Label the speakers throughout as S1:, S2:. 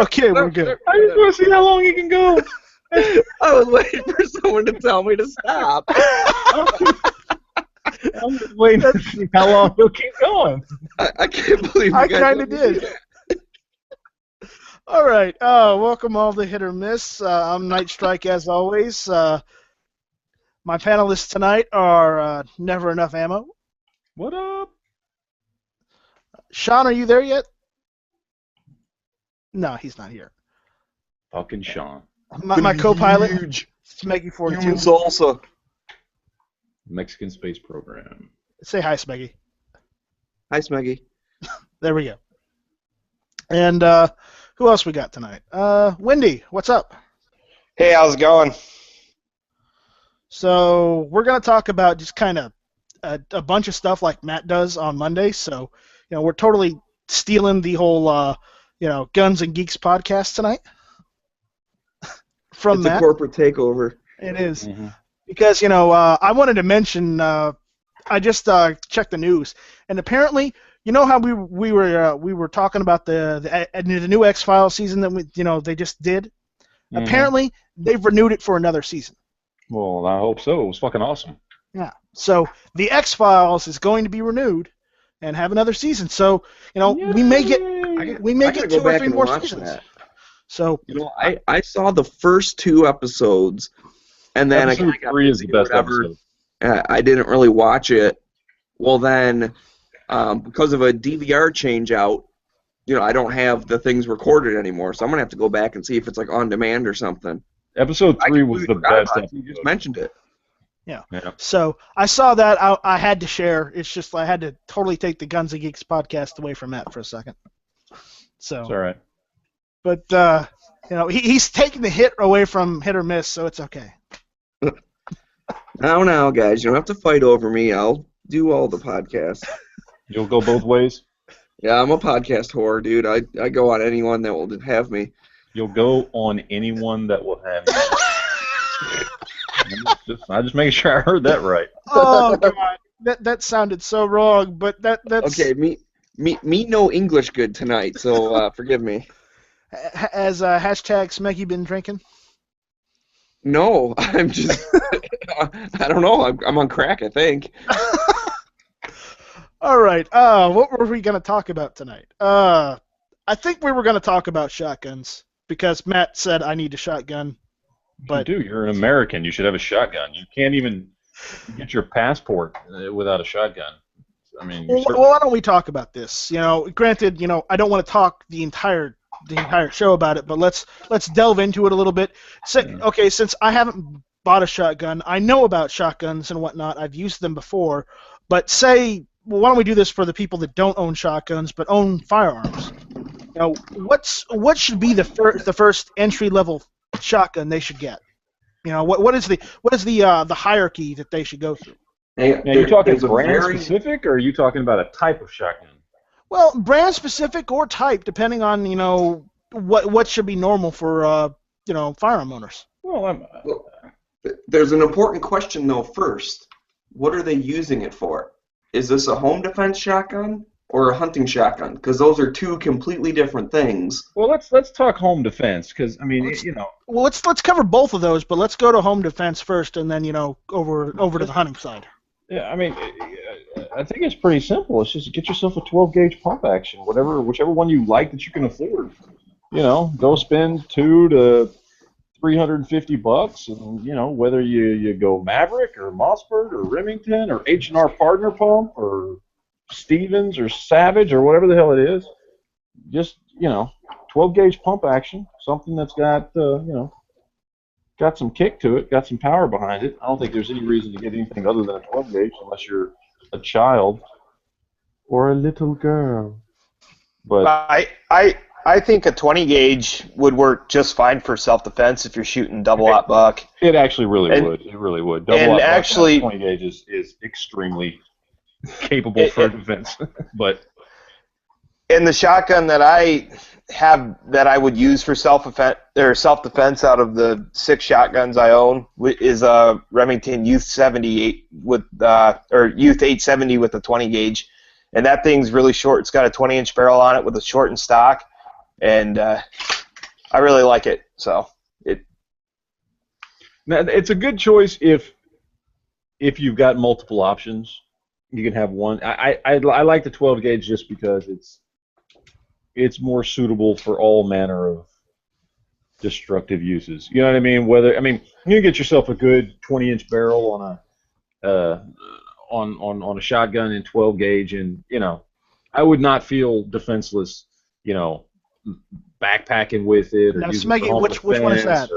S1: Okay, we're good.
S2: I just want to see how long you can go.
S3: I was waiting for someone to tell me to stop.
S2: I'm just waiting to see how long you'll keep going.
S3: I can't believe you
S1: I
S3: guys
S1: kind of
S3: let me do
S1: did.
S3: that.
S1: All right. Welcome all to Hit or Miss. I'm Night Strike as always. My panelists tonight are Never Enough Ammo.
S2: What up?
S1: Sean, are you there yet? No, he's not here.
S2: Fucking Sean.
S1: My co-pilot,
S3: Huge.
S1: Smeggy 42.
S3: Human salsa.
S2: Mexican Space Program.
S1: Say hi, Smeggy.
S3: Hi, Smeggy.
S1: There we go. And who else we got tonight? Wendy, what's up?
S4: Hey, how's it going?
S1: So we're going to talk about just kind of a bunch of stuff like Matt does on Monday. So, we're totally stealing the whole, Guns and Geeks podcast tonight from
S3: It's
S1: Matt.
S3: a corporate takeover.
S1: It is.
S2: Mm-hmm.
S1: Because, I wanted to mention, I just checked the news, and apparently, how we were talking about the new X-Files season that they just did?
S2: Mm-hmm.
S1: Apparently, they've renewed it for another season.
S2: Well, I hope so. It was fucking awesome.
S1: Yeah. So the X-Files is going to be renewed and have another season. So, we may get
S3: I
S1: 2
S3: gotta
S1: or
S3: back
S1: 3
S3: and
S1: more
S3: watch
S1: seasons.
S3: that.
S1: So,
S3: I saw the first 2 episodes, and then I
S2: Episode
S3: kind of got
S2: 3 is the
S3: busy or
S2: best
S3: whatever.
S2: episode.
S3: I didn't really watch it. Well, then, because of a DVR change out, I don't have the things recorded anymore, so I'm gonna have to go back and see if it's like on demand or something.
S2: Episode 3 was the
S3: completely forgot
S2: best
S3: about it.
S2: episode.
S3: You just mentioned it.
S1: yeah.
S2: Yeah.
S1: So I saw that. I had to share. It's just I had to totally take the Guns and Geeks podcast away from Matt for a second. So,
S2: It's all right.
S1: but he's taking the hit away from Hit or Miss, so it's okay.
S3: Now, guys, you don't have to fight over me. I'll do all the podcasts.
S2: You'll go both ways?
S3: Yeah, I'm a podcast whore, dude. I go on anyone that will have me.
S2: You'll go on anyone that will have you. I'm just making sure I heard that right.
S1: Oh God, that sounded so wrong. But that's
S3: Okay. Me no English good tonight, so forgive me.
S1: Has hashtag Smeggy been drinking?
S3: No, I'm just I don't know. I'm on crack, I think.
S1: All right. What were we going to talk about tonight? I think we were going to talk about shotguns because Matt said I need a shotgun. But
S2: You do. You're an American. You should have a shotgun. You can't even get your passport without a shotgun. I mean,
S1: well, why don't we talk about this? Granted, I don't want to talk the entire show about it, but let's delve into it a little bit. Okay, since I haven't bought a shotgun, I know about shotguns and whatnot. I've used them before, but why don't we do this for the people that don't own shotguns but own firearms? What should be the first entry level shotgun they should get? What is the hierarchy that they should go through?
S3: Hey,
S2: now, you talking
S3: there's a
S2: brand
S3: very-
S2: specific, or are you talking about a type of shotgun?
S1: Well, brand specific or type, depending on what should be normal for firearm owners.
S2: Well,
S3: There's an important question though first. What are they using it for? Is this a home defense shotgun or a hunting shotgun? Because those are 2 completely different things.
S2: well, let's talk home defense, because I mean,
S1: Well, let's cover both of those, but let's go to home defense first, and then over to the hunting side.
S2: Yeah, I mean, I think it's pretty simple. It's just get yourself a 12 gauge pump action, whichever one you like that you can afford. Go spend $200 to $350, and whether you go Maverick or Mossberg or Remington or H&R Partner Pump or Stevens or Savage or whatever the hell it is, just 12 gauge pump action, something that's got got some kick to it, got some power behind it. I don't think there's any reason to get anything other than a 12 gauge unless you're a child or a little girl. But
S4: I think a 20 gauge would work just fine for self-defense if you're shooting double-aught buck.
S2: It actually really would. It really would. Double-aught buck
S4: actually,
S2: 20 gauge is extremely capable for defense. But
S4: and the shotgun that I have that I would use for self-defense out of the 6 shotguns I own is a Remington Youth 70 with or Youth 870 with a 20 gauge, and that thing's really short. It's got a 20-inch barrel on it with a shortened stock, and I really like it. So
S2: it's a good choice if you've got multiple options. You can have one. I like the 12 gauge just because it's more suitable for all manner of destructive uses. You know what I mean? You can get yourself a good 20-inch barrel on a shotgun in 12 gauge, and I would not feel defenseless. Backpacking with it or
S1: now,
S2: using it for
S1: Smeggy,
S2: home
S1: which one is that?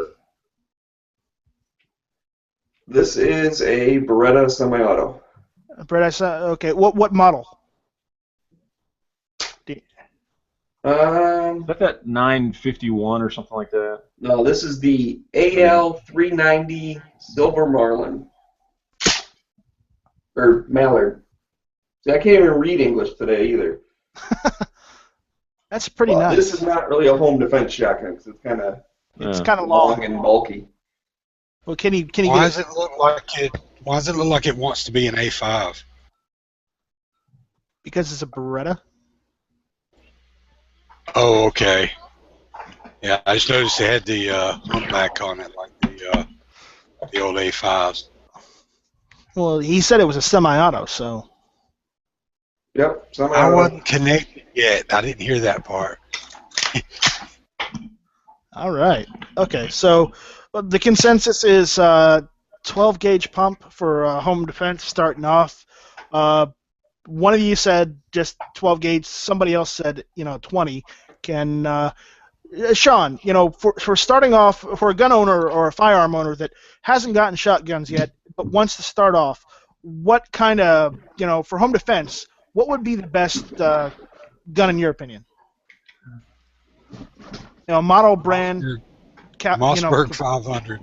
S3: This is a Beretta semi-auto.
S1: Okay. What model?
S2: Is that 951 or something like that?
S3: No, this is the AL390 Silver Marlin. Or Mallard. See, I can't even read English today either.
S1: That's pretty nice.
S3: This is not really a home defense shotgun because it's kind of long and bulky.
S1: Well, can you
S5: Why does it look like it wants to be an A5?
S1: Because it's a Beretta.
S5: Oh, okay. Yeah, I just noticed they had the humpback on it, like the old A5s.
S1: Well, he said it was a semi-auto, so.
S3: Yep,
S5: I
S3: semi-auto.
S5: wasn't connected yet. I didn't hear that part.
S1: All right. Okay, so the consensus is 12 gauge pump for home defense starting off. One of you said just 12 gauge. Somebody else said 20. Can Sean, for starting off, for a gun owner or a firearm owner that hasn't gotten shotguns yet but wants to start off, what kind of for home defense, what would be the best gun in your opinion? Model, brand,
S5: Mossberg 500.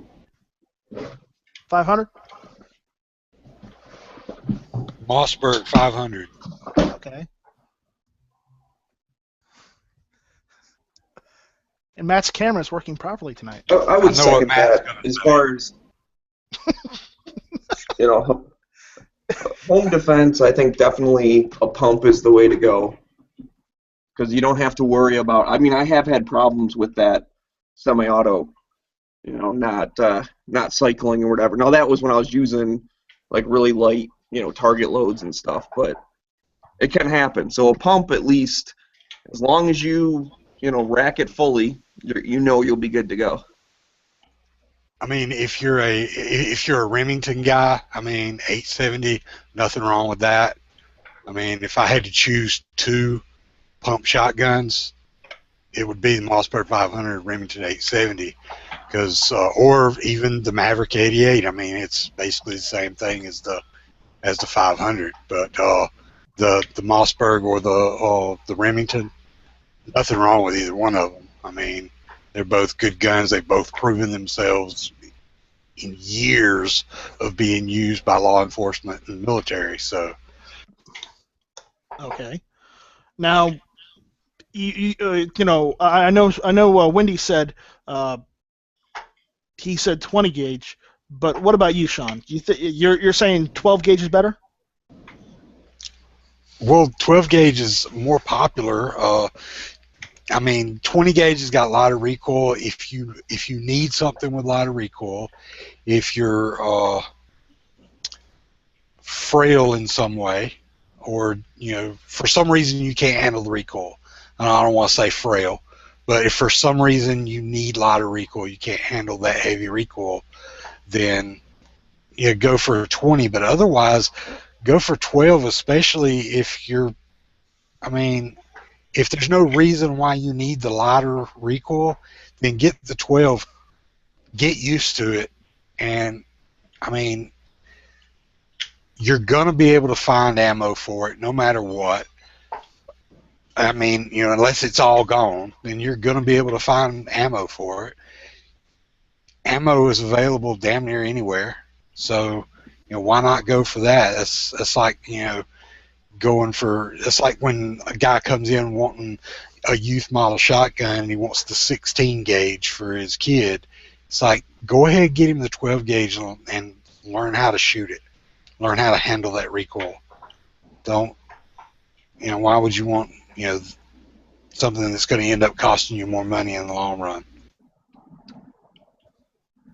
S1: 500?
S5: Mossberg 500.
S1: Okay. And Matt's camera is working properly tonight.
S3: I would second that as far as home defense. I think definitely a pump is the way to go because you don't have to worry about. I mean, I have had problems with that semi-auto, not cycling or whatever. Now that was when I was using like really light, target loads and stuff, but it can happen. So a pump, at least, as long as you rack it fully, you'll be good to go.
S5: I mean, if you're a Remington guy, 870, nothing wrong with that. I mean, if I had to choose 2 pump shotguns, it would be the Mossberg 500 Remington 870, or even the Maverick 88. I mean, it's basically the same thing as the 500, but the Mossberg or the Remington, nothing wrong with either one of them. I mean, they're both good guns. They've both proven themselves in years of being used by law enforcement and military. So,
S1: okay. Now, I know. Wendy said he said 20 gauge, but what about you, Sean? You're saying 12 gauge is better?
S5: Well, 12 gauge is more popular. 20 gauge has got a lot of recoil. If you need something with a lot of recoil, if you're frail in some way, or for some reason you can't handle the recoil. And I don't want to say frail, but if for some reason you need a lot of recoil, you can't handle that heavy recoil, then go for 20. But otherwise, go for 12, especially if if there's no reason why you need the lighter recoil, then get the 12, get used to it, and you're going to be able to find ammo for it no matter what. I mean, unless it's all gone, then you're going to be able to find ammo for it. Ammo is available damn near anywhere, so why not go for that? That's like going for, it's like when a guy comes in wanting a youth model shotgun and he wants the 16 gauge for his kid. It's like, go ahead, get him the 12 gauge and learn how to shoot it, learn how to handle that recoil. Don't, why would you want something that's going to end up costing you more money in the long run?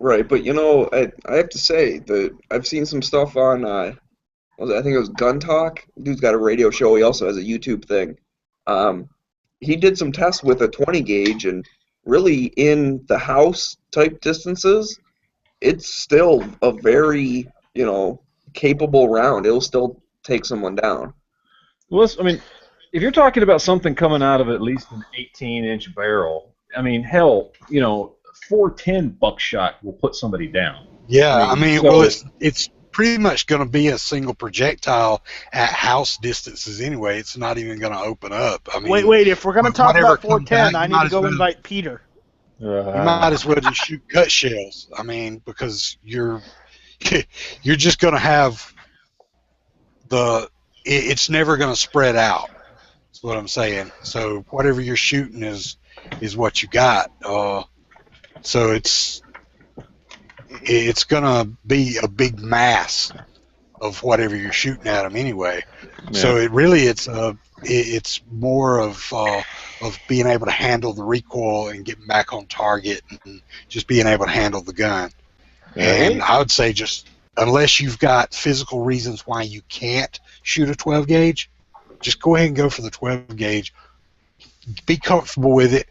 S3: Right, but I have to say that I've seen some stuff on I think it was Gun Talk. Dude's got a radio show. He also has a YouTube thing. He did some tests with a 20 gauge, and really in the house type distances, it's still a very capable round. It'll still take someone down.
S2: Well, I mean, if you're talking about something coming out of at least an 18-inch barrel, I mean, hell, 410 buckshot will put somebody down.
S5: Yeah, well, it's pretty much going to be a single projectile at house distances anyway. It's not even going to open up. I mean,
S1: wait, if we're going to talk about 410,
S5: back,
S1: I need to go invite Peter.
S5: You might as well just shoot cut shells. I mean, because you're just going to have it's never going to spread out. That's what I'm saying. So whatever you're shooting is what you got. So it's going to be a big mass of whatever you're shooting at them anyway. Yeah. So it's more of being able to handle the recoil and getting back on target and just being able to handle the gun. Yeah. And I would say just unless you've got physical reasons why you can't shoot a 12 gauge, just go ahead and go for the 12 gauge. Be comfortable with it.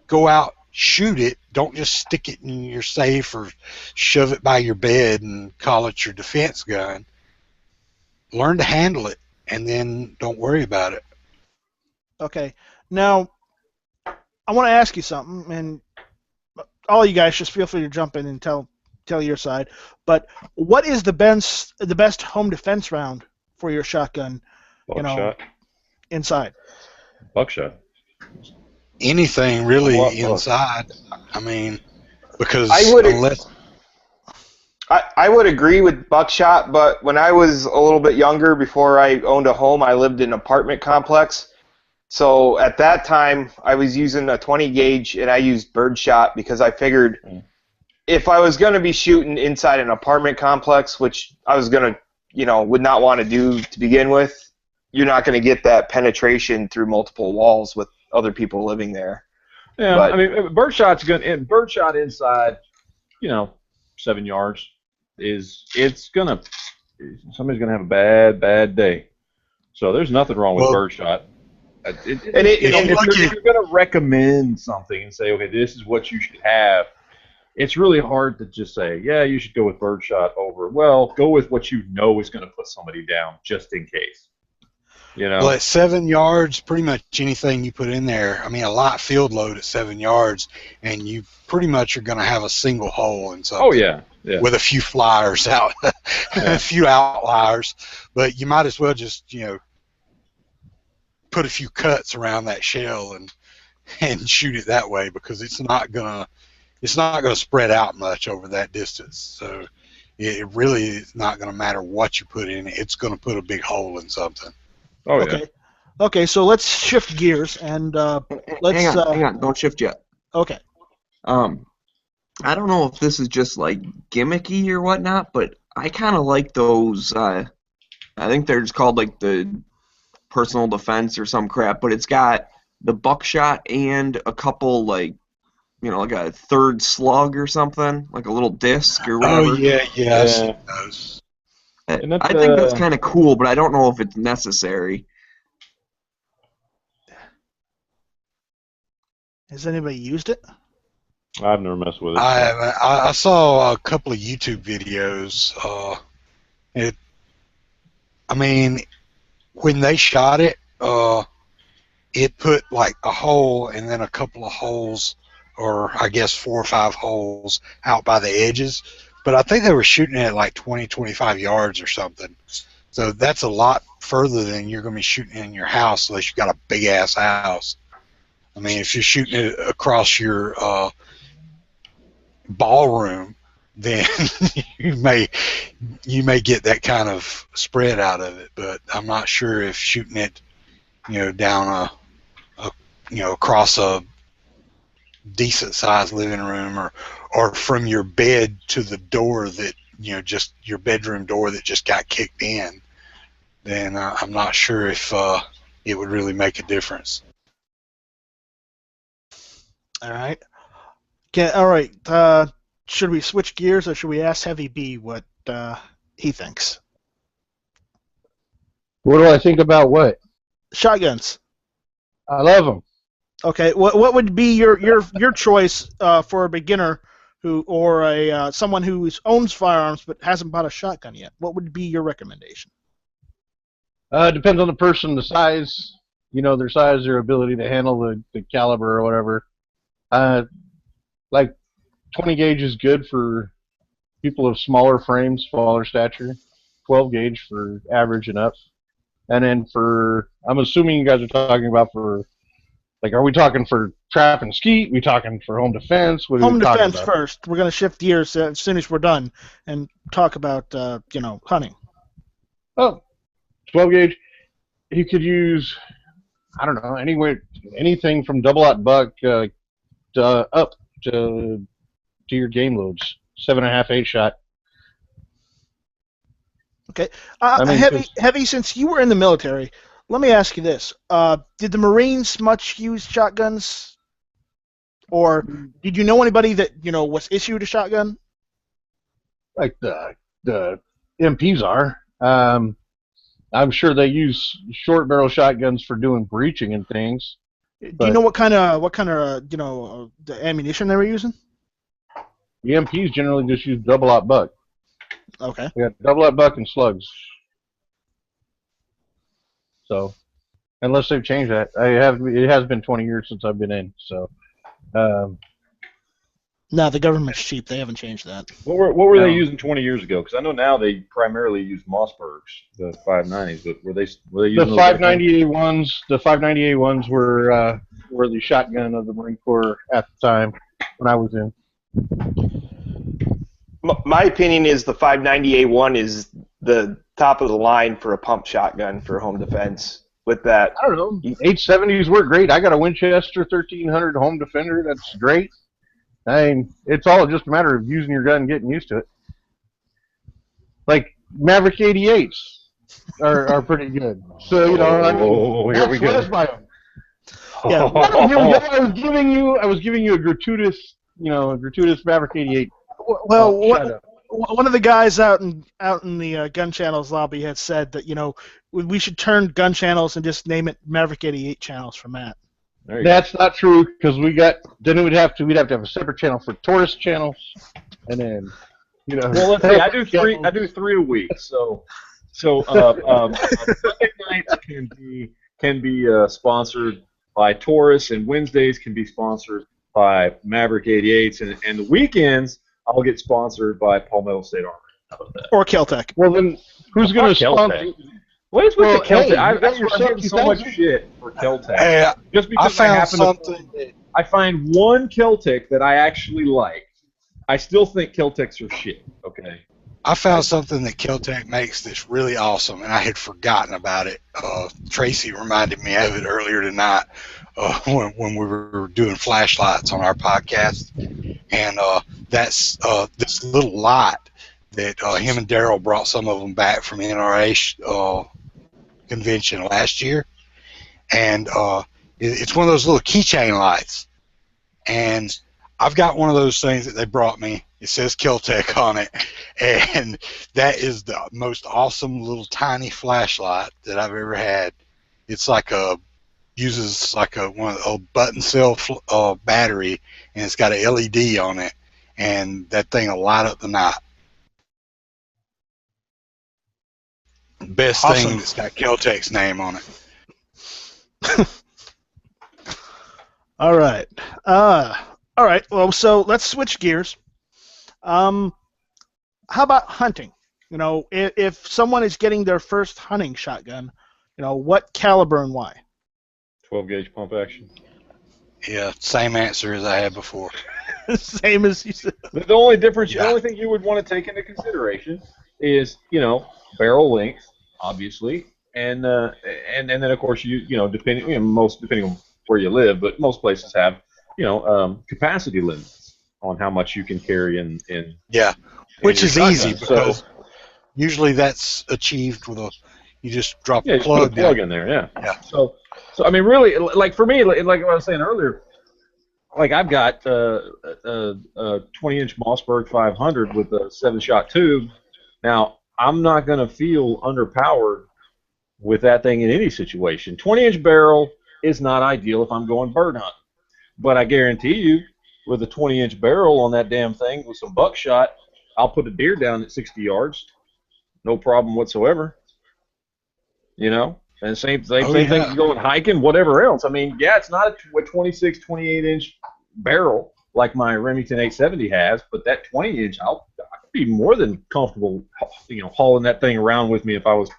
S5: Go out, shoot it. Don't just stick it in your safe or shove it by your bed and call it your defense gun. Learn to handle it, and then don't worry about it.
S1: Okay. Now, I want to ask you something, and all you guys just feel free to jump in and tell your side. But what is the best home defense round for your shotgun?
S2: Buckshot.
S1: Inside.
S2: Buckshot.
S5: Anything really inside. I mean, because
S4: I would agree with buckshot, but when I was a little bit younger, before I owned a home, I lived in an apartment complex. So at that time, I was using a 20 gauge, and I used birdshot because I figured if I was going to be shooting inside an apartment complex, which I was going to, would not want to do to begin with, you're not going to get that penetration through multiple walls with other people living there.
S2: Yeah, but, I mean, birdshot's good. And birdshot inside, 7 yards somebody's gonna have a bad day. So there's nothing wrong with birdshot. If you're gonna recommend something and say, okay, this is what you should have, it's really hard to just say, yeah, you should go with birdshot over. Well, go with what you know is gonna put somebody down just in case.
S5: Well, at 7 yards, pretty much anything you put in there, I mean, a light field load at 7 yards, and you pretty much are going to have a single hole in something.
S2: Oh, yeah.
S5: With a few flyers out, a few outliers. But you might as well just, put a few cuts around that shell and shoot it that way, because it's not going to spread out much over that distance. So it really is not going to matter what you put in it. It's going to put a big hole in something.
S2: Oh,
S1: okay.
S2: Yeah.
S1: Okay, so let's shift gears and let's.
S3: Hang on, don't shift yet.
S1: Okay.
S3: I don't know if this is just like gimmicky or whatnot, but I kind of like those. I think they're just called like the personal defense or some crap, but it's got the buckshot and a couple like a third slug or something, like a little disc or whatever.
S5: Oh yeah.
S3: I think that's kind of cool, but I don't know if it's necessary.
S1: Has anybody used it?
S2: I've never messed with it.
S5: I saw a couple of YouTube videos. When they shot it, it put like a hole and then a couple of holes, or I guess 4 or 5 holes out by the edges. But I think they were shooting at like 20, 25 yards or something. So that's a lot further than you're going to be shooting in your house unless you've got a big-ass house. I mean, if you're shooting it across your ballroom, then you may get that kind of spread out of it. But I'm not sure if shooting it, down across a decent sized living room or from your bed to the door that just your bedroom door that just got kicked in, then I'm not sure if it would really make a difference.
S1: All right. Okay. All right. Should we switch gears or should we ask Heavy B what he thinks?
S6: What do I think about what?
S1: Shotguns.
S6: I love them.
S1: Okay. What would be your choice for a beginner or a someone who owns firearms but hasn't bought a shotgun yet? What would be your recommendation?
S6: Depends on the person, the size, their size, their ability to handle the caliber or whatever. Like 20 gauge is good for people of smaller frames, smaller stature. 12 gauge for average and up. And then I'm assuming you guys are talking about are we talking for trap and skeet? We talking for home defense? What are
S1: Home
S6: we talking
S1: defense
S6: about?
S1: first. We're going to shift gears as soon as we're done and talk about hunting.
S6: Oh, 12 gauge. You could use, I don't know, anything from double-aught buck up to your game loads. 7.5, 8 shot.
S1: Okay.
S6: I mean,
S1: Heavy, since you were in the military, let me ask you this. Did the Marines much use shotguns? Or did you know anybody that, was issued a shotgun?
S6: like the MPs are. I'm sure they use short barrel shotguns for doing breaching and things.
S1: Do you know what kind of the ammunition they were using?
S6: The MPs generally just use double-aught buck.
S1: Okay.
S6: We got double-aught buck and slugs. So, unless they've changed that, it has been 20 years since I've been in. So,
S1: No, the government's cheap. They haven't changed that.
S2: What were they using 20 years ago? Because I know now they primarily use Mossbergs, the 590s. But were they using
S6: the 590A1s? The 590A1s were the shotgun of the Marine Corps at the time when I was in.
S4: My opinion is the 590A1 is the top of the line for a pump shotgun for home defense. With that,
S6: I don't know. 870s work great. I got a Winchester 1300 Home Defender. That's great. I mean, it's all just a matter of using your gun and getting used to it. Like Maverick 88s are pretty good. So
S2: here we go.
S6: By them.
S1: Yeah.
S6: I was giving you a gratuitous Maverick 88.
S1: Well, one of the guys out in the gun channels lobby had said that we should turn gun channels and just name it Maverick 88 channels for Matt.
S6: That's not true because we'd have to have a separate channel for tourist channels, and then
S2: Well, let's see. I do three a week. So Sunday nights can be sponsored by Taurus, and Wednesdays can be sponsored by Maverick 88s, and the weekends I'll get sponsored by Palmetto State Armory. How about that?
S1: Or Keltec.
S6: Well, then who's going to sponsor?
S2: What is with the Keltec?
S6: Hey,
S2: I'm getting so much shit for Keltec.
S5: Hey,
S2: Just because I find one Keltec that I actually like. I still think Keltecs are shit. Okay.
S5: I found something that Keltec makes that's really awesome, and I had forgotten about it. Tracy reminded me of it earlier tonight when we were doing flashlights on our podcast, and that's this little light that him and Daryl brought some of them back from NRA convention last year, and it's one of those little keychain lights, and I've got one of those things that they brought me. It says Keltec on it, and that is the most awesome little tiny flashlight that I've ever had. It's uses one of the button cell battery, and it's got an LED on it, and that thing will light up the night. Best
S1: Awesome.
S5: thing that's got Keltec's name on it.
S1: All right. All right. Well, so let's switch gears. How about hunting? You know, if someone is getting their first hunting shotgun, you know, what caliber and why?
S2: 12 gauge pump action.
S5: Yeah, same answer as I had before.
S1: Same as you said.
S2: The only difference, the
S5: Yeah.
S2: only thing you would want to take into consideration is, barrel length, obviously, and then of course depending on where you live, but most places have capacity limits on how much you can carry in
S5: Yeah,
S2: in
S5: which
S2: your
S5: is easy
S2: shotgun.
S5: because
S2: So
S5: usually that's achieved with you just drop
S2: yeah,
S5: a
S2: you just put a
S5: plug
S2: plug
S5: down.
S2: in there. Yeah.
S5: Yeah.
S2: So I mean, really, like for me, like what I was saying earlier, like I've got a 20-inch Mossberg 500 with a 7-shot tube. Now I'm not going to feel underpowered with that thing in any situation. 20-inch barrel is not ideal if I'm going bird hunting, but I guarantee you, with a 20-inch barrel on that damn thing with some buckshot, I'll put a deer down at 60 yards, no problem whatsoever. And same
S5: Oh
S2: thing
S5: yeah.
S2: if you're going hiking, whatever else. I mean, yeah, it's not a 26, 28-inch barrel like my Remington 870 has, but that 20-inch, I could be more than comfortable, hauling that thing around with me if I was,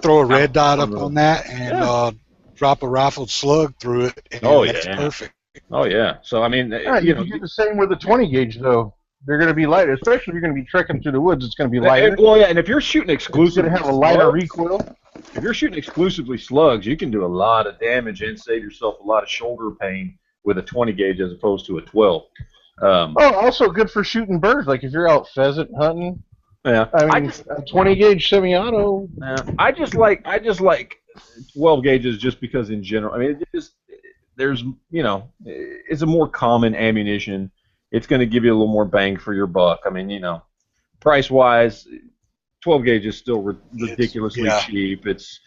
S5: Throw a red dot
S2: on
S5: up
S2: the
S5: on that and
S2: yeah.
S5: drop a rifled slug through it, and
S2: Oh
S5: that's
S2: yeah.
S5: perfect.
S2: Oh yeah. So I mean,
S6: Yeah, you can do the same with the 20 gauge though. They're going to be lighter, especially if you're going to be trekking through the woods. It's going to be lighter.
S2: well, yeah, and if you're shooting
S6: It's
S2: exclusively
S6: going to have a lighter
S2: slugs,
S6: recoil.
S2: if you're shooting exclusively slugs, you can do a lot of damage and save yourself a lot of shoulder pain with a 20 gauge as opposed to a 12.
S6: Also good for shooting birds. Like if you're out pheasant hunting.
S2: Yeah.
S6: I mean, a 20 gauge semi-auto.
S2: I just like 12 gauges just because in general, I mean, there's it's a more common ammunition. It's going to give you a little more bang for your buck. I mean, price wise, 12 gauge is still ridiculously cheap. It's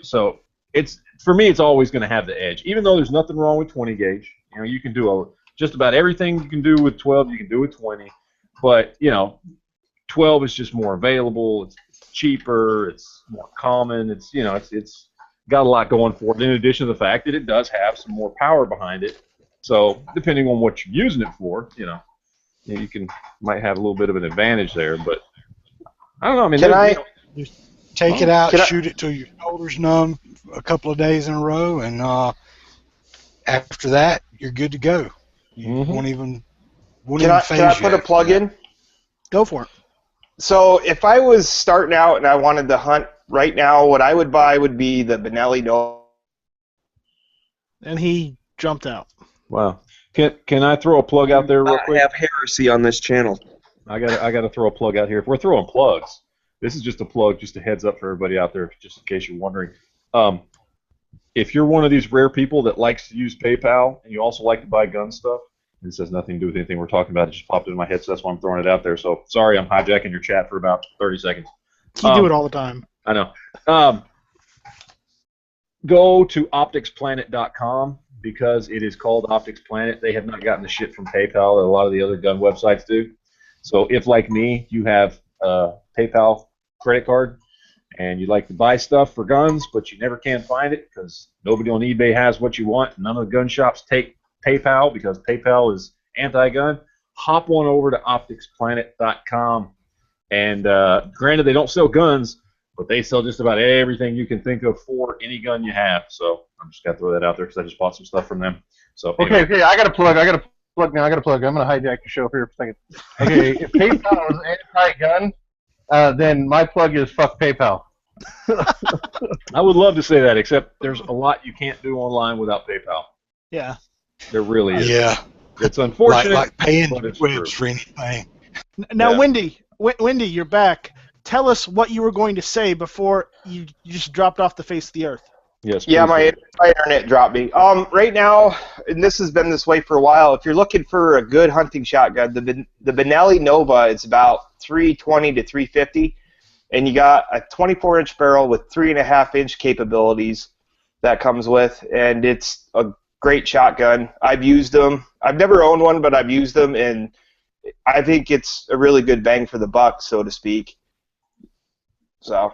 S2: so it's for me, it's always going to have the edge. Even though there's nothing wrong with 20 gauge, you can do just about everything you can do with 12, you can do with 20. But 12 is just more available. It's cheaper. It's more common. It's it's got a lot going for it. In addition to the fact that it does have some more power behind it. So depending on what you're using it for, you might have a little bit of an advantage there. But I don't know. I mean,
S5: Just take it out, shoot it till your shoulders numb a couple of days in a row, and after that, you're good to go. You won't even phase you.
S4: Can I put a plug in?
S1: Go for it.
S4: So if I was starting out and I wanted to hunt right now, what I would buy would be the Benelli Nova.
S1: And he jumped out.
S2: Wow. Can I throw a plug out there real quick?
S3: I have heresy on this channel.
S2: I got to throw a plug out here. If we're throwing plugs, this is just a plug, just a heads up for everybody out there, just in case you're wondering. If you're one of these rare people that likes to use PayPal and you also like to buy gun stuff, this has nothing to do with anything we're talking about. It just popped into my head, so that's why I'm throwing it out there. So sorry, I'm hijacking your chat for about 30 seconds.
S1: You do it all the time.
S2: I know. Go to opticsplanet.com because it is called Optics Planet. They have not gotten the shit from PayPal that a lot of the other gun websites do. So if, like me, you have a PayPal credit card and you'd like to buy stuff for guns, but you never can find it because nobody on eBay has what you want, none of the gun shops take PayPal because PayPal is anti-gun, hop on over to opticsplanet.com. And granted, they don't sell guns, but they sell just about everything you can think of for any gun you have. So I'm just going to throw that out there because I just bought some stuff from them. So anyway.
S6: Okay, I got to plug. I'm going to hijack the show here for a second. Okay, if PayPal is anti-gun, then my plug is fuck PayPal.
S2: I would love to say that, except there's a lot you can't do online without PayPal.
S1: Yeah.
S2: There really is.
S5: Yeah.
S2: It's unfortunate.
S5: Like paying
S2: but it's
S5: webs
S2: true.
S5: for anything.
S1: Now,
S2: Yeah.
S1: Wendy, you're back. Tell us what you were going to say before you just dropped off the face of the earth.
S2: Yes.
S4: Yeah,
S2: please
S4: my internet dropped me. Right now, and this has been this way for a while. If you're looking for a good hunting shotgun, the Benelli Nova is about $320 to $350, and you got a 24-inch barrel with 3.5-inch capabilities that comes with, and it's a great shotgun. I've used them. I've never owned one, but I've used them, and I think it's a really good bang for the buck, so to speak. So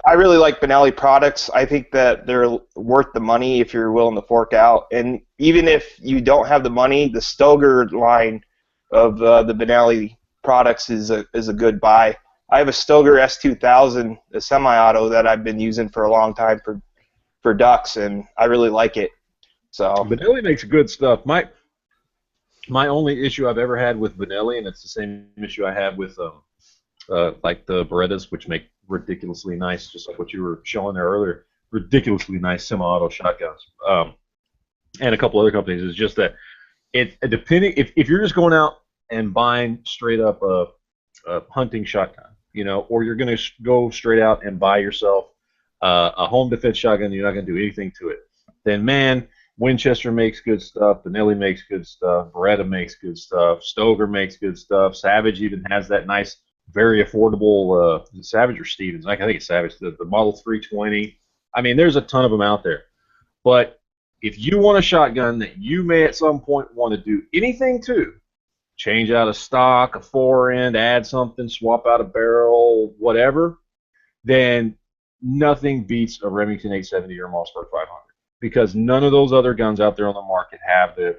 S4: I really like Benelli products. I think that they're worth the money if you're willing to fork out. And even if you don't have the money, the Stoeger line of the Benelli products is a good buy. I have a Stoeger S2000, a semi-auto that I've been using for a long time for ducks, and I really like it. So
S2: Benelli makes good stuff. My only issue I've ever had with Benelli, and it's the same issue I have with like the Berettas, which make ridiculously nice, just like what you were showing there earlier, ridiculously nice semi-auto shotguns, and a couple other companies, is just that depending if you're just going out and buying straight up a hunting shotgun, or you're going to go straight out and buy yourself a home defense shotgun, you're not going to do anything to it, then man, Winchester makes good stuff, Benelli makes good stuff, Beretta makes good stuff, Stoeger makes good stuff, Savage even has that nice, very affordable Savage or Stevens, I think it's Savage, the Model 320. I mean, there's a ton of them out there. But if you want a shotgun that you may at some point want to do anything to, change out a stock, a fore-end, add something, swap out a barrel, whatever, then nothing beats a Remington 870 or a Mossberg 500, because none of those other guns out there on the market have the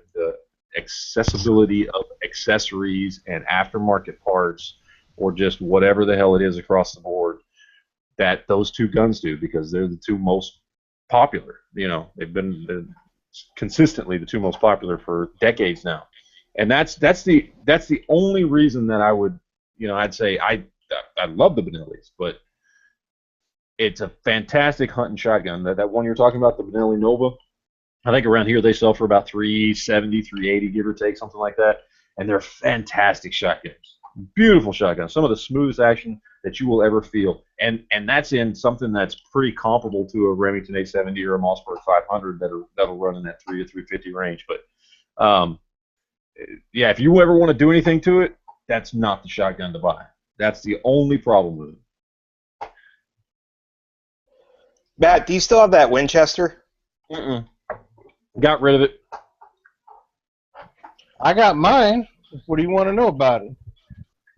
S2: accessibility of accessories and aftermarket parts, or just whatever the hell it is across the board, that those two guns do, because they're the two most popular. They've been consistently the two most popular for decades now. And that's the only reason that I would, I'd say I love the Benellis, but it's a fantastic hunting shotgun. That one you're talking about, the Benelli Nova, I think around here they sell for about $370, $380, give or take, something like that. And they're fantastic shotguns, beautiful shotguns, some of the smoothest action that you will ever feel. And that's in something that's pretty comparable to a Remington 870 or a Mossberg 500 that'll run in that 3 to 350 range. But yeah, if you ever want to do anything to it, that's not the shotgun to buy. That's the only problem with it.
S4: Matt, do you still have that Winchester?
S2: Mm-mm. Got rid of it.
S6: I got mine. What do you want to know about it?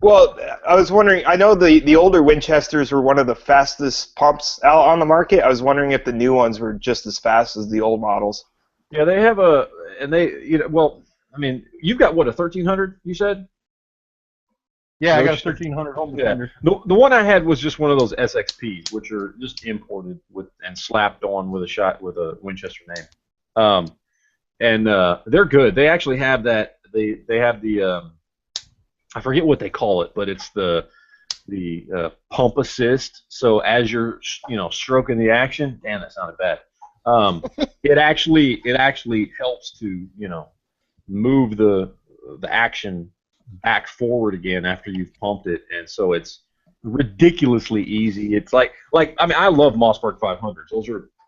S4: Well, I was wondering, I know the older Winchesters were one of the fastest pumps out on the market. I was wondering if the new ones were just as fast as the old models.
S2: Yeah, they have well, I mean, you've got what, a 1300, you said?
S6: Yeah, I got a 1300 home defender.
S2: The one I had was just one of those SXPs, which are just imported and slapped on with a Winchester name. And they're good. They actually have that. They have the I forget what they call it, but it's the pump assist. So as you're stroking the action, damn, that sounded bad. It actually helps to move the action back forward again after you've pumped it, and so it's ridiculously easy. It's like I mean, I love Mossberg 500s.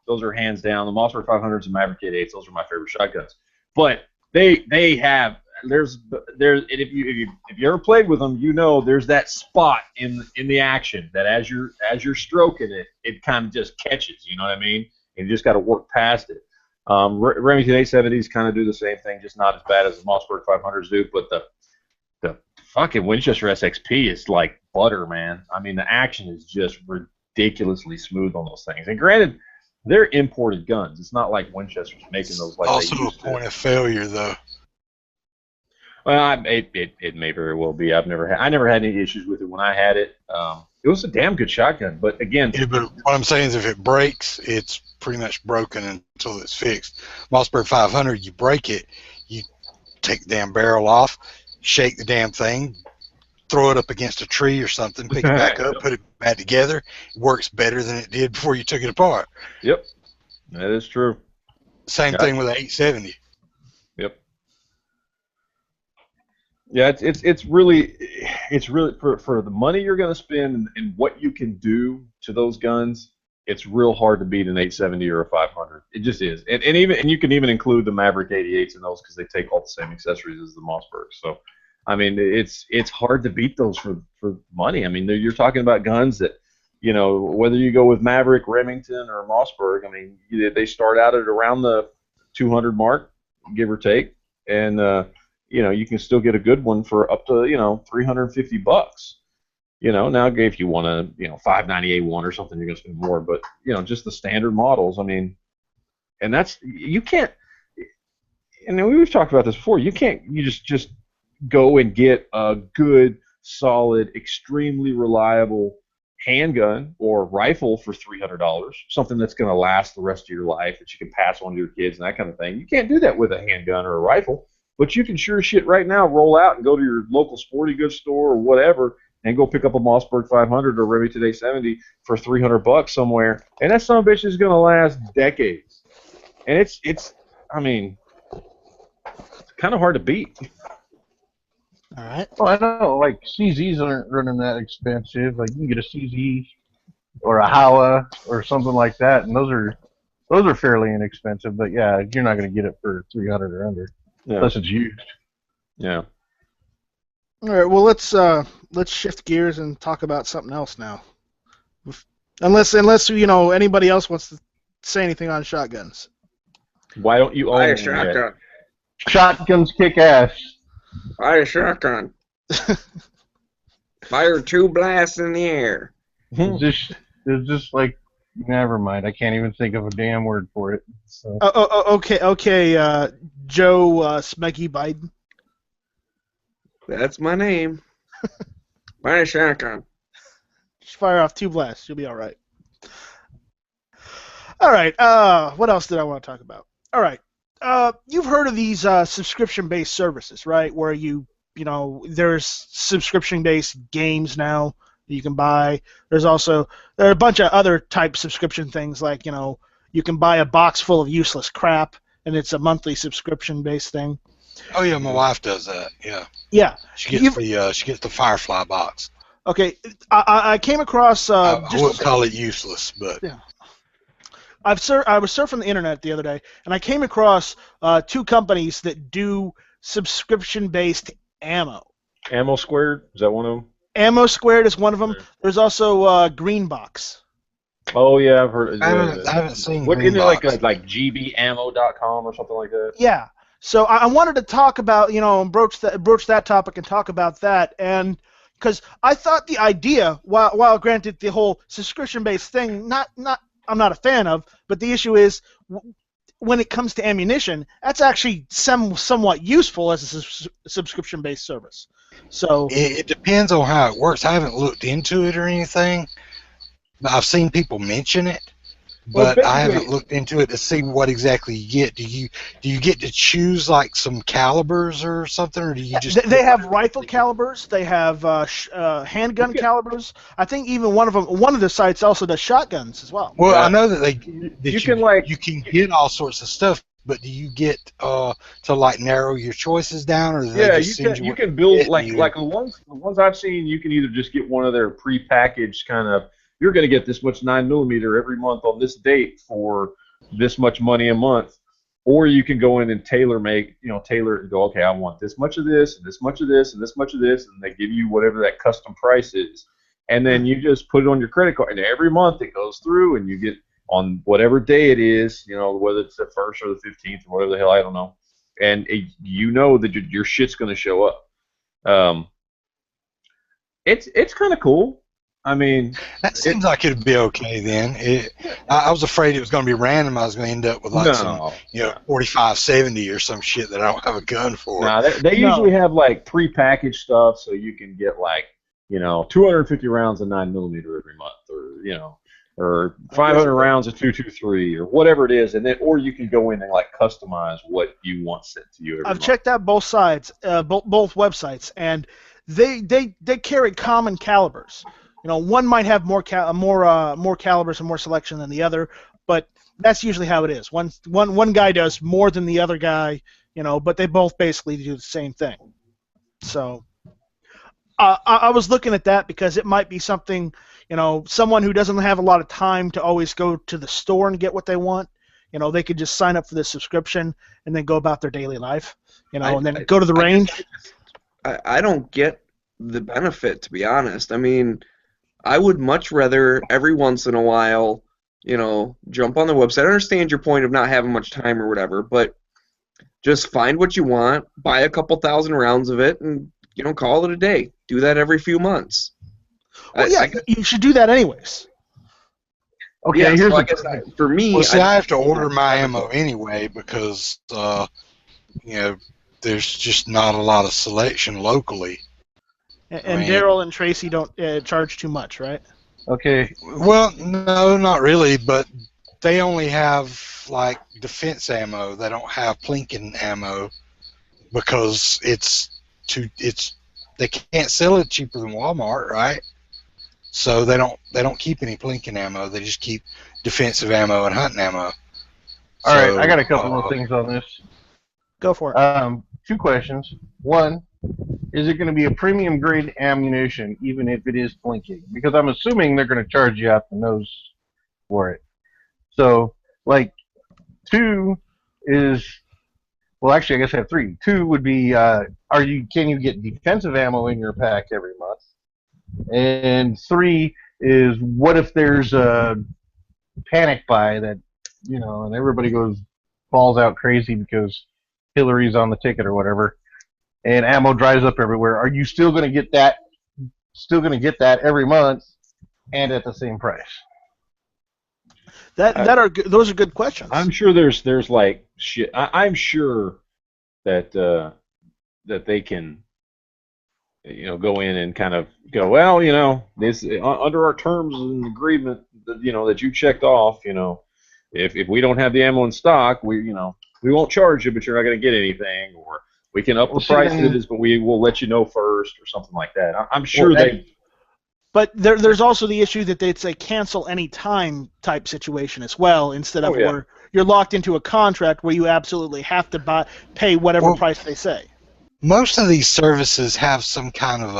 S2: Those are hands down the Mossberg 500s and Maverick 8.8s. Those are my favorite shotguns. But they have there's if you ever played with them, there's that spot in the action that as you're stroking it, it kind of just catches. You know what I mean? And you just got to work past it. Remington 870s kind of do the same thing, just not as bad as the Mossberg 500s do. But the fucking Winchester SXP is like butter, man. I mean, the action is just ridiculously smooth on those things. And granted, they're imported guns. It's not like Winchester's making those like
S5: also
S2: they used
S5: a point of failure, though.
S2: Well, it may very well be. I never had any issues with it when I had it. It was a damn good shotgun, but again,
S5: But what I'm saying is, if it breaks, it's pretty much broken until it's fixed. Mossberg 500, you break it, you take the damn barrel off, shake the damn thing, throw it up against a tree or something, pick it back up, put it back together. It works better than it did before you took it apart.
S2: Yep, that is true.
S5: Same thing with the 870.
S2: Yep. Yeah, it's really for the money you're going to spend and what you can do to those guns. It's real hard to beat an 870 or a 500. It just is, and you can even include the Maverick 88s in those because they take all the same accessories as the Mossbergs. So, I mean, it's hard to beat those for money. I mean, you're talking about guns that, whether you go with Maverick, Remington, or Mossberg, I mean, they start out at around the 200 mark, give or take, and you can still get a good one for up to $350. Now if you want a 598 one or something, you're gonna spend more. But just the standard models, I mean, and you can't. And we've talked about this before. You just go and get a good solid, extremely reliable handgun or rifle for $300, something that's going to last the rest of your life that you can pass on to your kids and that kind of thing. You can't do that with a handgun or a rifle, but you can sure as shit right now roll out and go to your local sporting goods store or whatever and go pick up a Mossberg 500 or Remington 870 for $300 somewhere, and that son of a bitch is going to last decades. And it's kind of hard to beat.
S1: All right.
S6: Well, I know, like, CZs aren't running that expensive. Like, you can get a CZ or a Howa or something like that, and those are fairly inexpensive. But yeah, you're not going to get it for 300 or under unless it's used.
S2: Yeah.
S1: All right. Well, let's shift gears and talk about something else now. Unless anybody else wants to say anything on shotguns.
S2: Why don't you own
S3: Fire
S2: one yet?
S3: shotgun.
S6: Shotguns kick ass.
S3: Fire shotgun. Fire 2 blasts in the air.
S6: It's just like, never mind. I can't even think of a damn word for it. So.
S1: Okay. Joe Smeggy Biden.
S3: That's my name. Fire shotgun.
S1: Just fire off 2 blasts. You'll be all right. All right. What else did I want to talk about? All right. You've heard of these subscription-based services, right? Where there's subscription-based games now that you can buy. There are a bunch of other type subscription things, like you can buy a box full of useless crap, and it's a monthly subscription-based thing.
S5: Oh yeah, my wife does that. Yeah.
S1: Yeah.
S5: She gets the Firefly box.
S1: Okay. I came across.
S5: I wouldn't call it useless, but.
S1: Yeah. I was surfing the internet the other day, and I came across 2 companies that do subscription-based ammo.
S2: Ammo Squared, is that one of them?
S1: Ammo Squared is one of them. There's also Greenbox.
S2: Oh yeah, I've heard.
S5: I haven't seen.
S2: What isn't it
S5: Greenbox.
S2: like gbammo.com or something like that?
S1: Yeah. So I wanted to talk about broach that topic and talk about that, and because I thought the idea, while granted the whole subscription-based thing, I'm not a fan of, but the issue is when it comes to ammunition, that's actually somewhat useful as a subscription-based service. So
S5: it depends on how it works. I haven't looked into it or anything. I've seen people mention it, but I haven't looked into it to see what exactly you get. Do you get to choose like some calibers or something, or do you just?
S1: They have rifle calibers. They have handgun calibers. I think even one of the sites also does shotguns as well.
S5: Well, I know that you can get all sorts of stuff, but do you get to like narrow your choices down, or
S2: you can build like the ones I've seen. You can either just get one of their prepackaged kind of. You're going to get this much 9mm every month on this date for this much money a month, or you can go in and tailor it and go, okay, I want this much of this and this much of this and this much of this, and they give you whatever that custom price is, and then you just put it on your credit card, and every month it goes through, and you get on whatever day it is, whether it's the 1st or the 15th or whatever the hell, I don't know, and that your shit's going to show up. It's kind of cool. I mean,
S5: that seems like it'd be okay then. I was afraid it was going to be random. I was going to end up with like some 4570 or some shit that I don't have a gun for.
S2: Nah, they usually have like prepackaged stuff, so you can get like 250 rounds of 9mm every month, or 500 rounds of 223 or whatever it is, and then or you can go in and like customize what you want sent to you.
S1: I've checked out both sides, both websites, and they carry common calibers. One might have more calibers and more selection than the other, but that's usually how it is. One guy does more than the other guy, but they both basically do the same thing. So I was looking at that because it might be something, someone who doesn't have a lot of time to always go to the store and get what they want. They could just sign up for this subscription and then go about their daily life, and then go to the range.
S3: I don't get the benefit, to be honest. I mean, I would much rather every once in a while, jump on the website. I understand your point of not having much time or whatever, but just find what you want, buy a couple thousand rounds of it, and call it a day. Do that every few months.
S1: Well, you should do that anyways.
S6: Okay,
S3: yeah,
S6: here's
S3: for me.
S5: Well, see, I have to order my ammo anyway because there's just not a lot of selection locally.
S1: And
S5: mean,
S1: Daryl and Tracy don't charge too much, right?
S6: Okay.
S5: well, no, not really, but they only have like defense ammo. They don't have plinking ammo because they can't sell it cheaper than Walmart, right? So they don't keep any plinking ammo. They just keep defensive ammo and hunting ammo.
S6: All right. I
S5: So
S6: got a couple of things on this.
S1: Go for it.
S6: Two questions. One, is it going to be a premium grade ammunition, even if it is blinking? Because I'm assuming they're going to charge you out the nose for it. So, like, two is, well, actually, I guess I have three. Two would be, can you get defensive ammo in your pack every month? And three is, what if there's a panic buy that, and everybody falls out crazy because Hillary's on the ticket or whatever, and ammo dries up everywhere. Are you still going to get that? Still going to get that every month, and at the same price?
S1: Those are good questions.
S2: I'm sure there's like shit. I'm sure that that they can, go in and kind of go, well, this under our terms and agreement, that you checked off, if we don't have the ammo in stock, we won't charge you, but you're not going to get anything, or we can up the price of this, but we will let you know first, or something like that. I'm sure they.
S1: But there's also the issue that it's a cancel any time type situation as well, instead of where you're locked into a contract where you absolutely have to pay whatever price they say.
S5: Most of these services have some kind of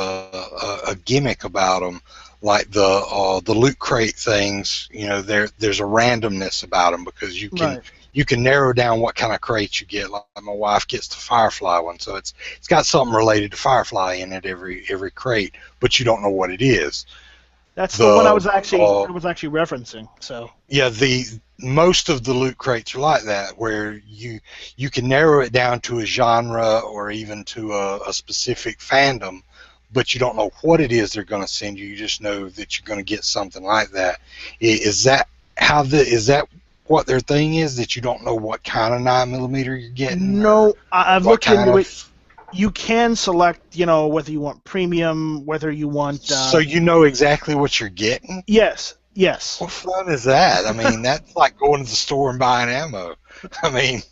S5: a gimmick about them, like the loot crate things. There's a randomness about them because you can narrow down what kind of crates you get. Like my wife gets the Firefly one, so it's got something related to Firefly in it every crate, but you don't know what it is.
S1: That's the one I was actually referencing. So
S5: yeah, most of the loot crates are like that, where you can narrow it down to a genre or even to a specific fandom, but you don't know what it is they're going to send you. You just know that you're going to get something like that. Is that what their thing is, that you don't know what kind of 9mm you're getting?
S1: No, I've looked into it. You can select, whether you want premium, whether you want.
S5: So you know exactly what you're getting?
S1: Yes.
S5: What fun is that? I mean, that's like going to the store and buying ammo. I mean.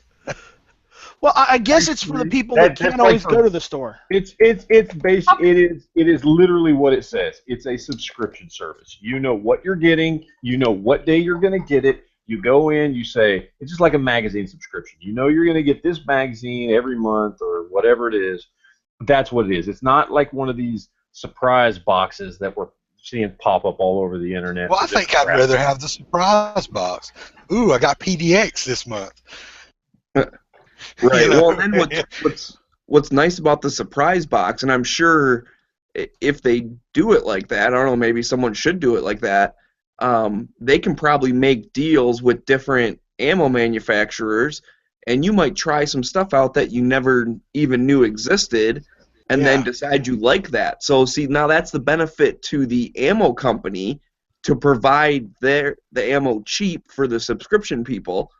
S1: Well, I guess it's for the people that can't always go to the store.
S2: It's basic. It is literally what it says. It's a subscription service. You know what you're getting. You know what day you're going to get it. You go in, you say, it's just like a magazine subscription. You know you're going to get this magazine every month or whatever it is. That's what it is. It's not like one of these surprise boxes that we're seeing pop up all over the internet.
S5: Well, I think I'd rather have the surprise box. Ooh, I got PDX this month.
S3: Right. Well, then what's nice about the surprise box, and I'm sure if they do it like that, I don't know, maybe someone should do it like that. They can probably make deals with different ammo manufacturers, and you might try some stuff out that you never even knew existed, and then decide you like that. So, see, now that's the benefit to the ammo company, to provide the ammo cheap for the subscription people,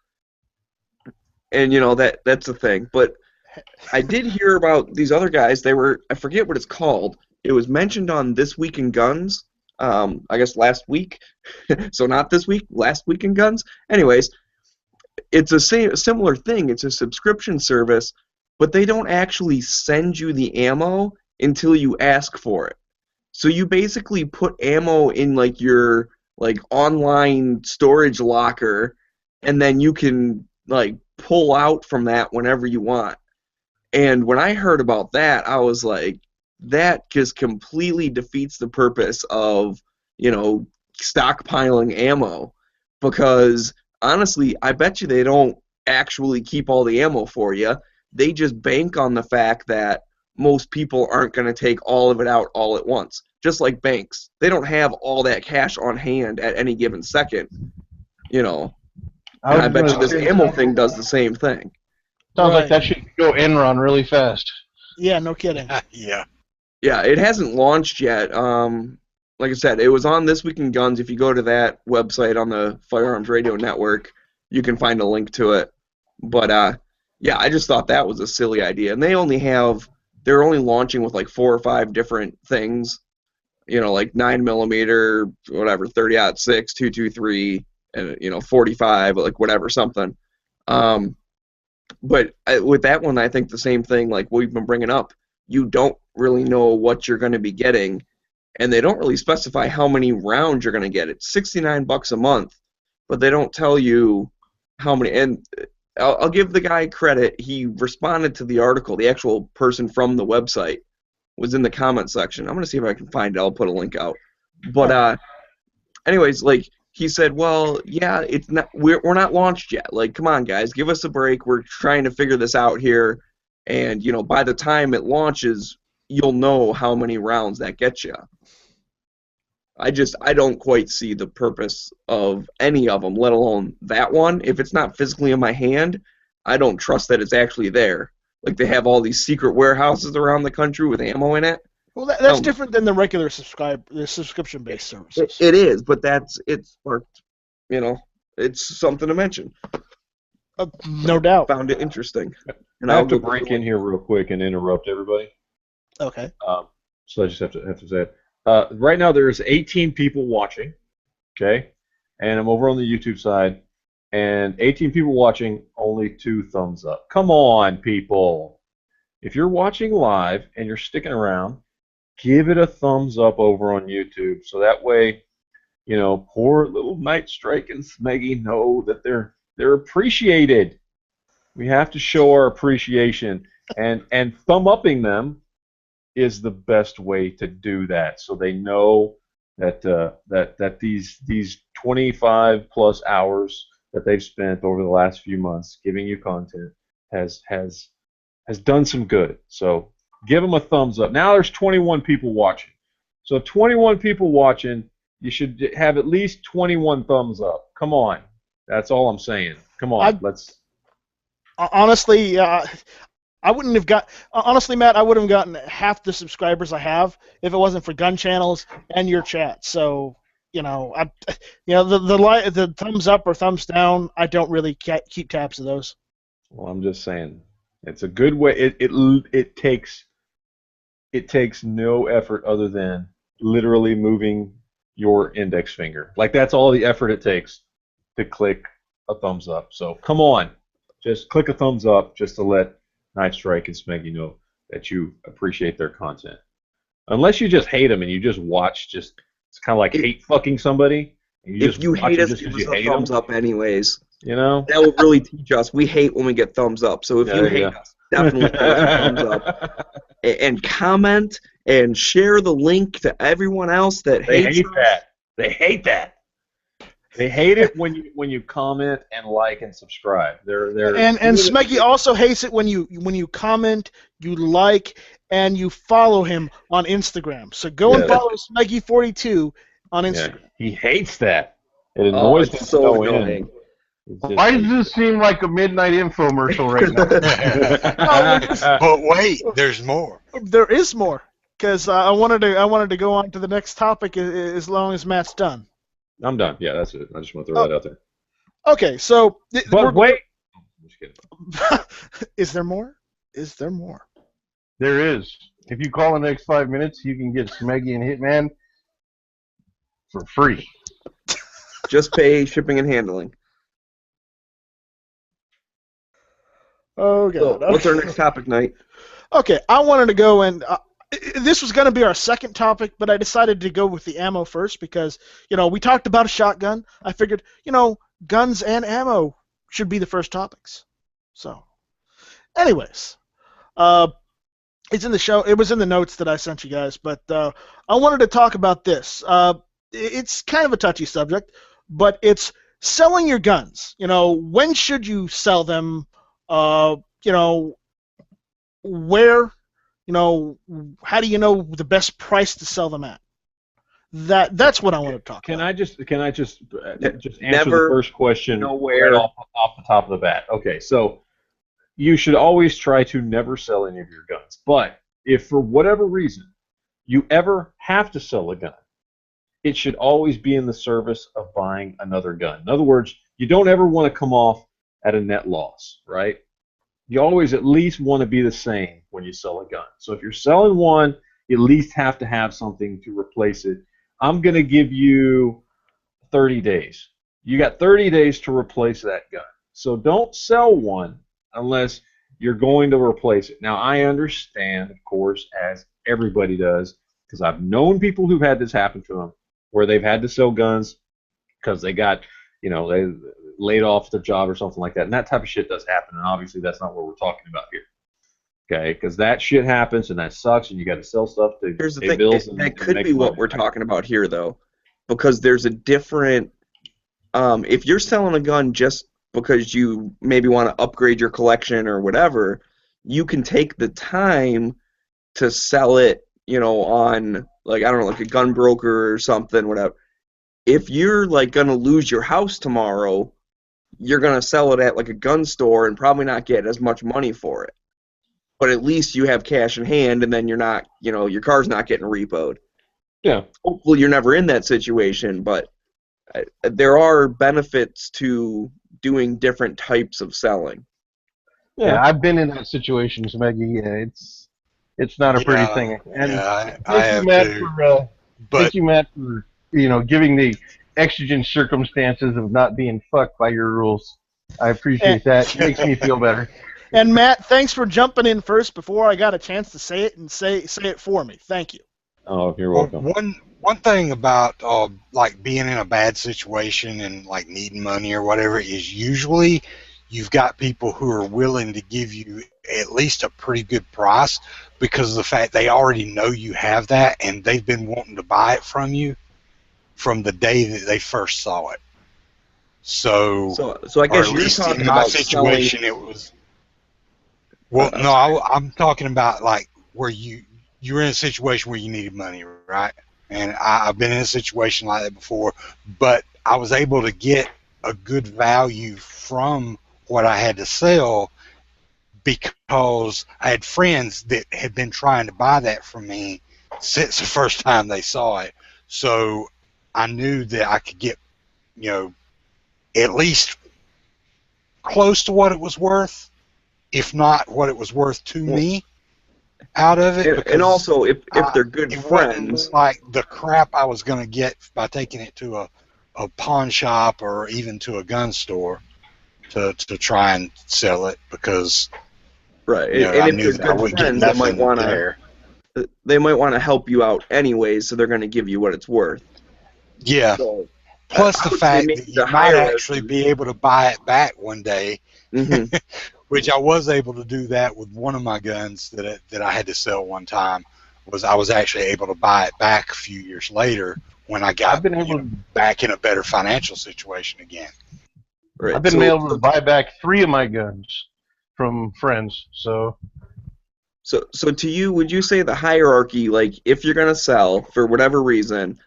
S3: and that's the thing. But I did hear about these other guys. I forget what it's called. It was mentioned on This Week in Guns. I guess last week, so not this week, last week in Guns. Anyways, it's a similar thing. It's a subscription service, but they don't actually send you the ammo until you ask for it. So you basically put ammo in like your online storage locker, and then you can pull out from that whenever you want. And when I heard about that, I was like, that just completely defeats the purpose of, stockpiling ammo, because honestly, I bet you they don't actually keep all the ammo for you. They just bank on the fact that most people aren't going to take all of it out all at once. Just like banks. They don't have all that cash on hand at any given second, And I bet you this ammo thing does the same thing.
S6: Sounds like that should go Enron really fast.
S1: Yeah, no kidding.
S5: Yeah.
S3: Yeah, it hasn't launched yet. Like I said, it was on This Week in Guns. If you go to that website on the Firearms Radio Network, you can find a link to it. But, I just thought that was a silly idea. And they only have, they're only launching with like 4 or 5 different things, like 9mm, whatever, 30-06, 223, and 45, like whatever, something. But with that one, I think the same thing, like we've been bringing up. You don't really know what you're going to be getting, and they don't really specify how many rounds you're going to get. It's $69 a month, but they don't tell you how many. And I'll give the guy credit. He responded to the article. The actual person from the website was in the comment section. I'm going to see if I can find it. I'll put a link out. But anyways, like he said, well, yeah, it's not. We're not launched yet. Like, come on, guys, give us a break. We're trying to figure this out here, and by the time it launches, you'll know how many rounds that gets you. I don't quite see the purpose of any of them, let alone that one. If it's not physically in my hand, I don't trust that it's actually there. Like they have all these secret warehouses around the country with ammo in it.
S1: Well, that's different than the regular subscription-based services.
S3: It is, but it's sparked, it's something to mention.
S1: No doubt.
S3: Found it interesting. And
S2: I have to break in here real quick and interrupt everybody.
S1: Okay.
S2: So I just have to say it. Right now there's 18 people watching, okay? And I'm over on the YouTube side, and 18 people watching, only 2 thumbs up. Come on, people. If you're watching live and you're sticking around, give it a thumbs up over on YouTube, so that way, poor little Night Strike and Smeggy know that they're appreciated. We have to show our appreciation, and thumb-upping them is the best way to do that, so they know that that these 25 plus hours that they've spent over the last few months giving you content has done some good. So give them a thumbs up. Now there's 21 people watching. So 21 people watching, you should have at least 21 thumbs up. Come on. That's all I'm saying. Come on, let's.
S1: Honestly, I wouldn't have got. Honestly, Matt, I wouldn't have gotten half the subscribers I have if it wasn't for gun channels and your chat. So, the thumbs up or thumbs down, I don't really keep tabs of those.
S2: Well, I'm just saying, it's a good way. It takes no effort other than literally moving your index finger. Like that's all the effort it takes to click a thumbs up. So come on, just click a thumbs up just to let Night Strike and Smeggy know that you appreciate their content. Unless you just hate them and you just watch, it's kind of like hate fucking somebody. And
S3: if you hate us, give us a thumbs up anyways.
S2: That
S3: will really teach us. We hate when we get thumbs up. So if you hate us, definitely give us a thumbs up. And comment and share the link to everyone else that hates us.
S2: That. They hate that. They hate it when you comment and like and subscribe.
S1: And Smeggy also hates it when you comment, you like, and you follow him on Instagram. So go and follow Smeggy42 on Instagram.
S2: Yeah, he hates that. It annoys him
S3: so annoying.
S6: Why does this seem like a midnight infomercial right now?
S5: But wait, there's more.
S1: There is more, because I wanted to go on to the next topic as long as Matt's done.
S2: I'm done. Yeah, that's it. I just want to throw that out there.
S1: Okay, so.
S2: But wait. I'm just kidding.
S1: Is there more? Is there more?
S6: There is. If you call in the next 5 minutes, you can get Smeggy and Hitman for free.
S3: Just pay shipping and handling.
S1: Oh, God.
S3: So, what's our next topic, Knight?
S1: Okay, I wanted to go and... this was going to be our second topic, but I decided to go with the ammo first because, we talked about a shotgun. I figured, guns and ammo should be the first topics. So, anyways, it's in the show. It was in the notes that I sent you guys, but I wanted to talk about this. It's kind of a touchy subject, but it's selling your guns. When should you sell them? Where? How do you know the best price to sell them at? That's what I want to talk
S2: about. Can I just answer
S3: Never
S2: the first question
S3: nowhere.
S2: right off the top of the bat? Okay, so you should always try to never sell any of your guns. But if for whatever reason you ever have to sell a gun, it should always be in the service of buying another gun. In other words, you don't ever want to come off at a net loss, right? you always at least want to be the same when you sell a gun. So if you're selling one, you at least have to have something to replace it. I'm going to give you 30 days. You got 30 days to replace that gun. So don't sell one unless you're going to replace it. Now, I understand, of course, as everybody does, because I've known people who've had this happen to them, where they've had to sell guns because they got, they laid off their job or something like that. And that type of shit does happen. And obviously, that's not what we're talking about here. Okay, because that shit happens and that sucks, and you got to sell stuff to
S3: Here's the
S2: pay
S3: thing.
S2: bills.
S3: That could be what we're talking about here, though, because there's a different. If you're selling a gun just because you maybe want to upgrade your collection or whatever, you can take the time to sell it, on, like, I don't know, like a gun broker or something, whatever. If you're, like, going to lose your house tomorrow, you're going to sell it at, like, a gun store and probably not get as much money for it. But at least you have cash in hand, and then you're not, your car's not getting repoed.
S2: Yeah.
S3: Hopefully you're never in that situation, but there are benefits to doing different types of selling.
S6: Yeah, I've been in that situation, Smeggy. It's not a pretty thing. And
S5: I
S6: thank you,
S5: have
S6: Matt,
S5: too.
S6: for
S5: But
S6: thank you, Matt, for giving the exigent circumstances of not being fucked by your rules. I appreciate that. It makes me feel better.
S1: And Matt, thanks for jumping in first before I got a chance to say it, and say it for me. Thank you.
S2: Oh, you're welcome.
S5: One thing about like being in a bad situation and like needing money or whatever is usually you've got people who are willing to give you at least a pretty good price because of the fact they already know you have that and they've been wanting to buy it from you from the day that they first saw it. So
S3: I guess
S5: at
S3: you're
S5: least
S3: talking
S5: in my
S3: about
S5: situation
S3: selling.
S5: it was. Well, no, I'm talking about like where you're in a situation where you needed money, right? And I've been in a situation like that before, but I was able to get a good value from what I had to sell because I had friends that had been trying to buy that from me since the first time they saw it. So I knew that I could get, at least close to what it was worth, if not what it was worth to me out of it.
S3: And also, if they're good friends.
S5: Like the crap I was going to get by taking it to a pawn shop or even to a gun store to try and sell it because
S3: right.
S5: And
S3: I
S5: if
S3: knew
S5: they're good friends,
S3: they might want to help you out anyways, so they're going to give you what it's worth.
S5: Yeah.
S3: So,
S5: plus the fact that you might actually be able to buy it back one day.
S3: Mm-hmm.
S5: Which I was able to do that with one of my guns that I had to sell one time. I was actually able to buy it back a few years later when I got back in a better financial situation again.
S6: Right. I've been able to buy back 3 of my guns from friends. So
S3: to you, would you say the hierarchy, like if you're gonna sell for whatever reason,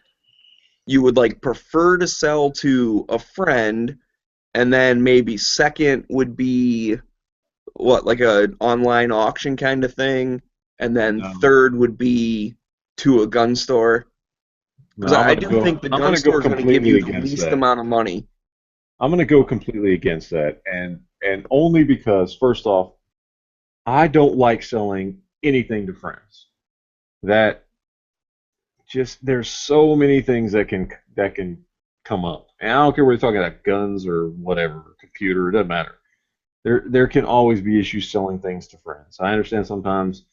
S3: you would like prefer to sell to a friend, and then maybe second would be what, like an online auction kind of thing, and then third would be to a gun store? Because I do think the gun store is going to give you the least amount of money.
S2: I'm going to go completely against that, and only because, first off, I don't like selling anything to friends. That just, there's so many things that can come up, and I don't care whether you're talking about guns or whatever, computer, it doesn't matter. There can always be issues selling things to friends. I understand sometimes,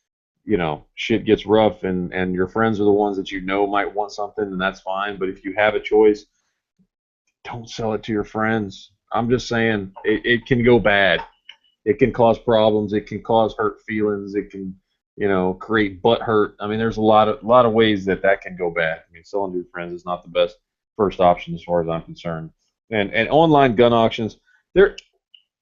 S2: shit gets rough and your friends are the ones that might want something, and that's fine. But if you have a choice, don't sell it to your friends. I'm just saying it can go bad. It can cause problems. It can cause hurt feelings. It can, create butt hurt. I mean, there's a lot of ways that can go bad. I mean, selling to your friends is not the best first option as far as I'm concerned. And online gun auctions, they're,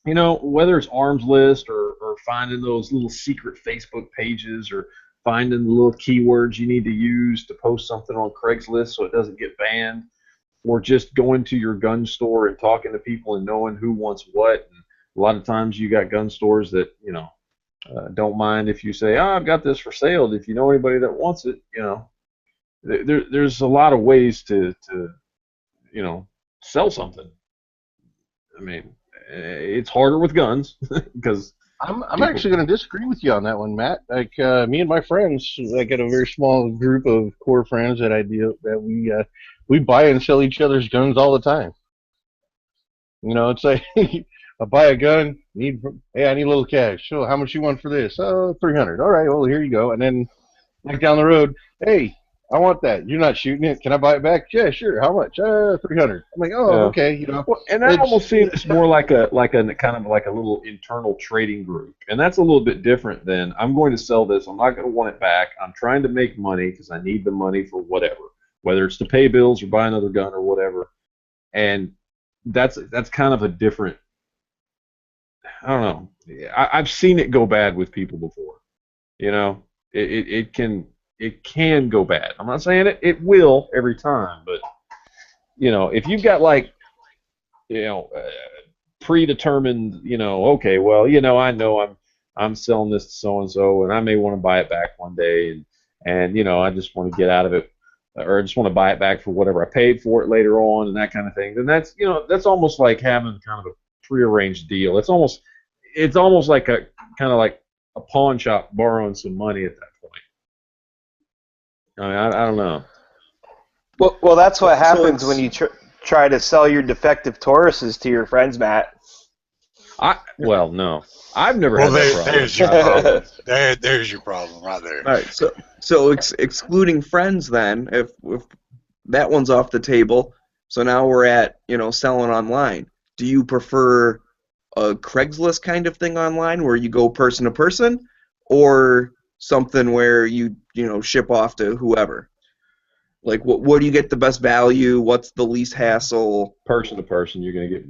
S2: whether it's Arms List or finding those little secret Facebook pages or finding the little keywords you need to use to post something on Craigslist so it doesn't get banned, or just going to your gun store and talking to people and knowing who wants what. And a lot of times you got gun stores that, don't mind if you say, I've got this for sale. If you know anybody that wants it, there's a lot of ways to sell something. I mean, it's harder with guns because
S6: I'm actually going to disagree with you on that one, Matt. Like me and my friends, I got a very small group of core friends that we buy and sell each other's guns all the time. You know, it's like I buy a gun, hey, I need a little cash. So how much you want for this? Oh, 300. All right, well here you go. And then like down the road, hey, I want that. You're not shooting it. Can I buy it back? Yeah, sure. How much? 300. I'm like, oh,
S2: Yeah.
S6: okay. You know,
S2: Well, and that almost seems more like a kind of like a little internal trading group, and that's a little bit different than I'm going to sell this. I'm not going to want it back. I'm trying to make money because I need the money for whatever, whether it's to pay bills or buy another gun or whatever. And that's kind of a different. I don't know. I've seen it go bad with people before. You know, it can go bad. I'm not saying it will every time, but you know, if you've got like, you know, predetermined, you know, okay, well, you know I'm selling this to so and so, and I may want to buy it back one day, and you know, I just want to get out of it, or I just want to buy it back for whatever I paid for it later on, and that kind of thing. Then that's, you know, that's almost like having kind of a prearranged deal. It's almost like a kind of like a pawn shop borrowing some money at that point. I mean, I don't know.
S4: Well, that's what happens when you try to sell your defective Tauruses to your friends, Matt.
S2: Well, no, I've never had that problem.
S5: There's your problem. There's your problem right there.
S3: All right, so excluding friends, then, if that one's off the table, so now we're at, you know, selling online. Do you prefer a Craigslist kind of thing online where you go person to person, or something where you know, ship off to whoever? Like, what do you get the best value? What's the least hassle?
S2: Person to person, you're gonna get.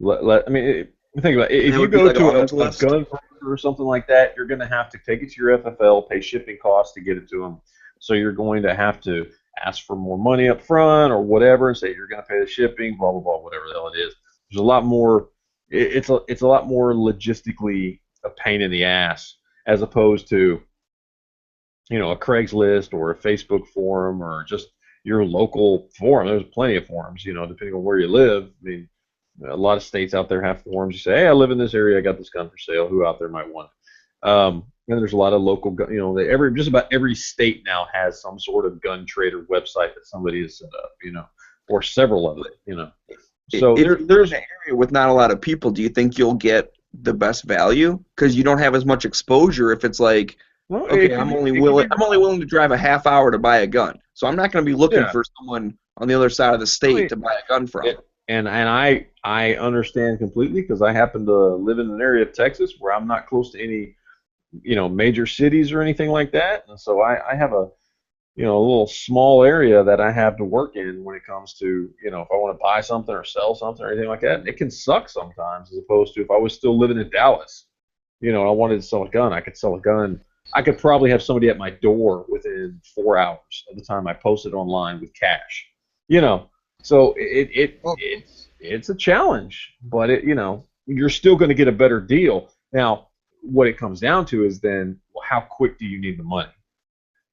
S2: I mean, think about it. If
S3: That
S2: you
S3: would be
S2: go
S3: like
S2: to
S3: Arms
S2: a
S3: List?
S2: gun broker or something like that, you're gonna have to take it to your FFL, pay shipping costs to get it to them. So you're going to have to ask for more money up front or whatever, and say you're gonna pay the shipping, blah blah blah, whatever the hell it is. There's a lot more. It's a lot more logistically a pain in the ass as opposed to, you know, a Craigslist or a Facebook forum or just your local forum. There's plenty of forums, you know, depending on where you live. I mean, a lot of states out there have forums. You say, hey, I live in this area. I got this gun for sale. Who out there might want it? And there's a lot of local, you know, just about every state now has some sort of gun trader website that somebody has set up, you know, or several of them, you know. So
S3: if there's an area with not a lot of people, do you think you'll get the best value? Because you don't have as much exposure if it's like,
S2: well,
S3: okay, I'm only willing to drive a half hour to buy a gun, so I'm not going to be looking for someone on the other side of the state to buy a gun from.
S2: And I understand completely because I happen to live in an area of Texas where I'm not close to any, you know, major cities or anything like that, and so I have a, you know, a little small area that I have to work in when it comes to, you know, if I want to buy something or sell something or anything like that. It can suck sometimes, as opposed to if I was still living in Dallas, you know, and I wanted to sell a gun, I could sell a gun. I could probably have somebody at my door within 4 hours of the time I posted online with cash, you know. So it's a challenge, but it, you know, you're still going to get a better deal. Now, what it comes down to is then, well, how quick do you need the money?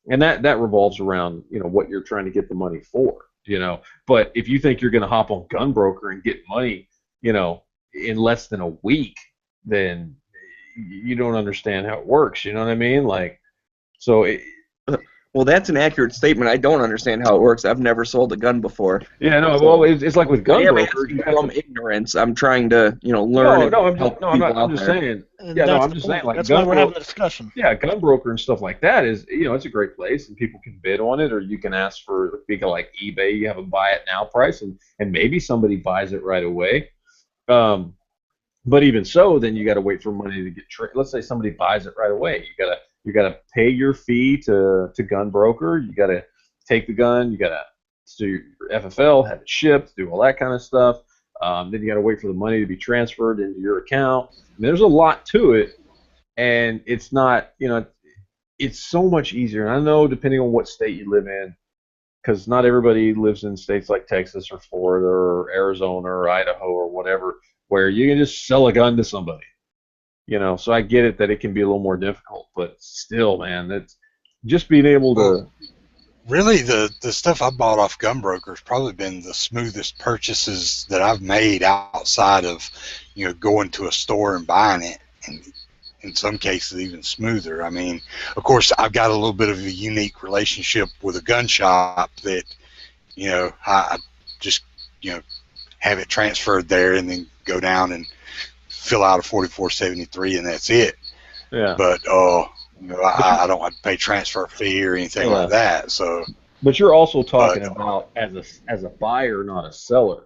S2: And that revolves around, you know, what you're trying to get the money for, you know. But if you think you're going to hop on Gunbroker and get money, you know, in less than a week, then you don't understand how it works. You know what I mean? Like, so.
S3: Well, that's an accurate statement. I don't understand how it works. I've never sold a gun before.
S2: Yeah, no. Well, it's like with Gunbroker.
S3: From ignorance, I'm trying to, you know, learn.
S2: I'm just saying. Yeah, no, I'm just saying. Like,
S1: that's why we're having the discussion.
S2: Yeah, Gunbroker and stuff like that is, you know, it's a great place, and people can bid on it, or you can ask for, speaking of like eBay, you have a buy it now price, and maybe somebody buys it right away. But even so, then you got to wait for money to get. Let's say somebody buys it right away. You gotta pay your fee to Gunbroker. You gotta take the gun. You gotta do your FFL, have it shipped, do all that kind of stuff. Then you gotta wait for the money to be transferred into your account. And there's a lot to it, and it's not, you know, it's so much easier. And I know, depending on what state you live in, because not everybody lives in states like Texas or Florida or Arizona or Idaho or whatever, where you can just sell a gun to somebody. You know, so I get it that it can be a little more difficult, but still, man, that's just being able to.
S5: Really, the stuff I bought off Gunbroker has probably been the smoothest purchases that I've made outside of going to a store and buying it, and in some cases even smoother. I mean, of course, I've got a little bit of a unique relationship with a gun shop that, I just, have it transferred there and then go down and fill out a 4473 and that's it.
S2: Yeah.
S5: But, I don't have to pay transfer fee or anything like that. So,
S2: but you're also talking about as a buyer, not a seller.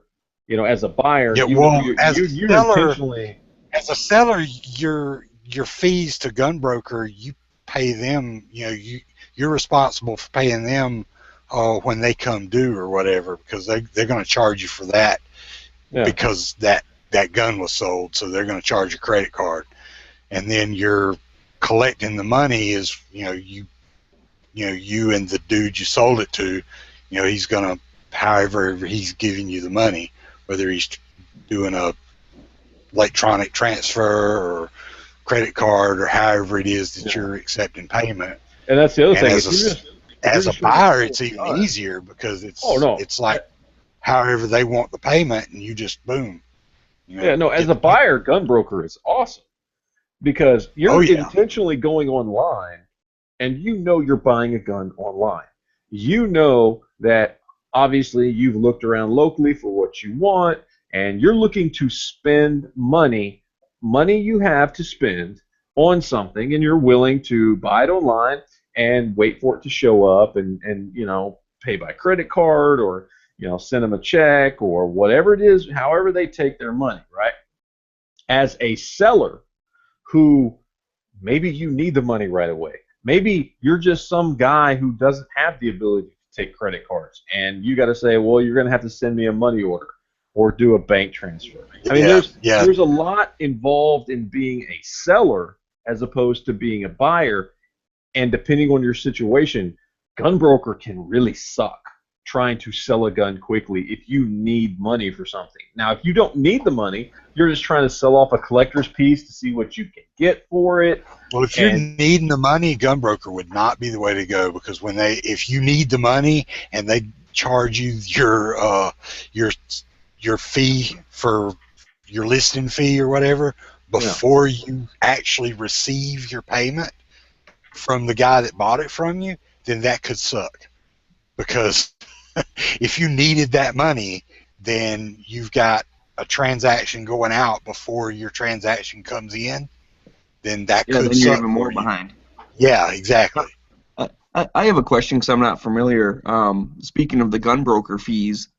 S2: As a buyer, you intentionally.
S5: As a seller, your fees to gunbroker, you pay them. You're responsible for paying them when they come due or whatever, because they're going to charge you for that because that gun was sold, so they're going to charge your credit card, and then you're collecting the money is you and the dude you sold it to, he's going to, however he's giving you the money, whether he's doing a electronic transfer or credit card or however it is that you're accepting payment.
S2: And that's the other thing.
S5: As a buyer, it's even easier because it's like however they want the payment, and you just boom.
S2: As a buyer, gun broker is awesome because you're intentionally going online, and you're buying a gun online. You know that obviously you've looked around locally for what you want, and you're looking to spend money you have to spend on something, and you're willing to buy it online and wait for it to show up and pay by credit card or send them a check or whatever it is, however they take their money, right? As a seller who maybe you need the money right away. Maybe you're just some guy who doesn't have the ability to take credit cards, and you got to say, well, you're going to have to send me a money order or do a bank transfer. I mean, there's a lot involved in being a seller as opposed to being a buyer, and depending on your situation, gun broker can really suck trying to sell a gun quickly if you need money for something. Now, if you don't need the money, you're just trying to sell off a collector's piece to see what you can get for it.
S5: Well, if you're needing the money, gun broker would not be the way to go, because if you need the money and they charge you your fee for your listing fee or whatever before you actually receive your payment from the guy that bought it from you, then that could suck. Because if you needed that money, then you've got a transaction going out before your transaction comes in, then that could
S3: then
S5: suck.
S3: you're even more behind.
S5: Yeah, exactly.
S3: I have a question because I'm not familiar. Speaking of the gun broker fees,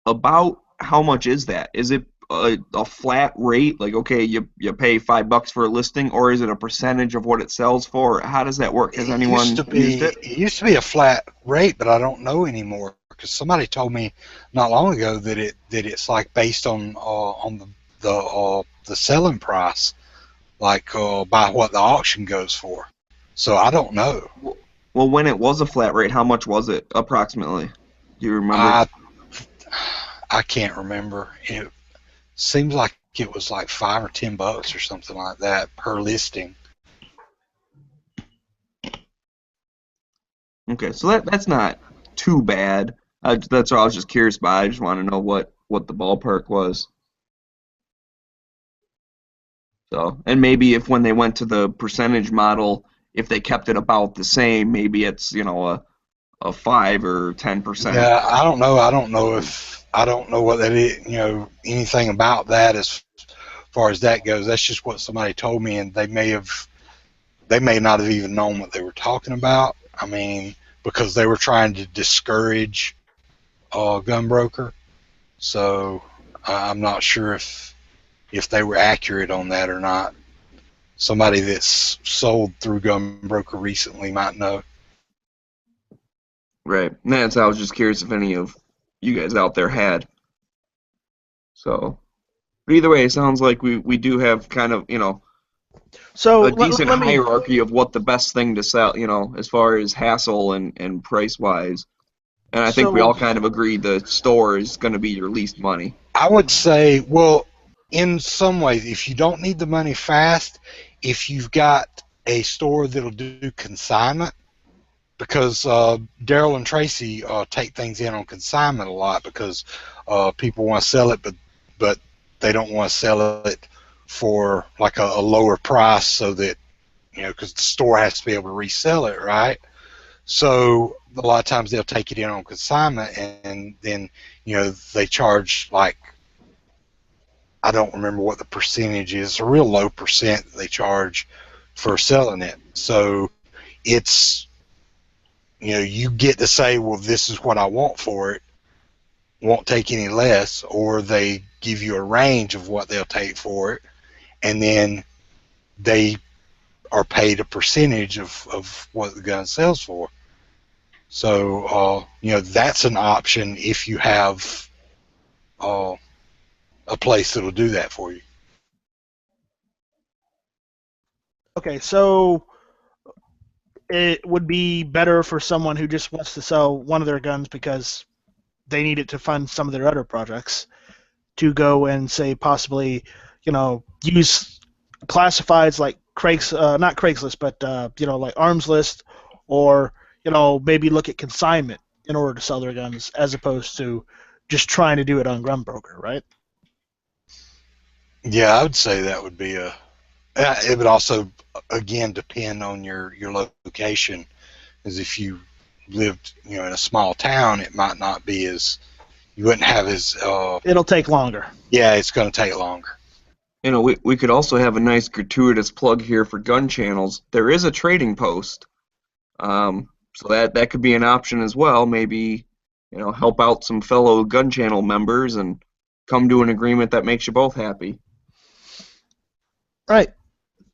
S3: about how much is that? Is it a flat rate? Like, okay, you pay $5 for a listing, or is it a percentage of what it sells for? How does that work? Has anyone used it?
S5: It used to be a flat rate, but I don't know anymore, because somebody told me not long ago that it's like based on the selling price, like by what the auction goes for. So I don't know.
S3: Well, when it was a flat rate, how much was it approximately? Do you remember?
S5: I can't remember. It seems like it was like $5 or $10 or something like that per listing.
S3: Okay, so that's not too bad. That's what I was just curious about. I just want to know what the ballpark was. So, and maybe if when they went to the percentage model, if they kept it about the same, maybe it's a 5 or 10%.
S5: Yeah, I don't know. I don't know what that is. Anything about that as far as that goes. That's just what somebody told me, and they may not have even known what they were talking about. I mean, because they were trying to discourage gun broker. So I'm not sure if they were accurate on that or not. Somebody that's sold through gun broker recently might know.
S3: Right. That's I was just curious if any of you guys out there had. So, but either way, it sounds like we do have kind of
S1: So
S3: a decent hierarchy of what the best thing to sell, as far as hassle and price wise. And I think we all kind of agree the store is going to be your least money.
S5: I would say, well, in some ways, if you don't need the money fast, if you've got a store that'll do consignment, because Daryl and Tracy take things in on consignment a lot because people want to sell it, but they don't want to sell it for like a lower price, so that, you know, because the store has to be able to resell it, right? So a lot of times they'll take it in on consignment, and then, you know, they charge, like, I don't remember what the percentage is. It's a real low percent that they charge for selling it. So it's, you know, you get to say, well, this is what I want for it, won't take any less, or they give you a range of what they'll take for it, and then they are paid a percentage of what the gun sells for. So, you know, that's an option if you have a place that'll do that for you.
S1: Okay, so it would be better for someone who just wants to sell one of their guns because they need it to fund some of their other projects to go and, say, possibly, you know, use classifieds like not Craigslist, but you know, like Arms List, or, you know, maybe look at consignment in order to sell their guns, as opposed to just trying to do it on Gunbroker, right?
S5: Yeah, I would say that would be a. It would also, again, depend on your location. As if you lived, you know, in a small town, it might not be as, you wouldn't have as.
S1: It'll take longer.
S5: Yeah, it's going to take longer.
S3: You know, we could also have a nice gratuitous plug here for gun channels. There is a trading post, so that could be an option as well. Maybe, you know, help out some fellow gun channel members and come to an agreement that makes you both happy.
S1: Right.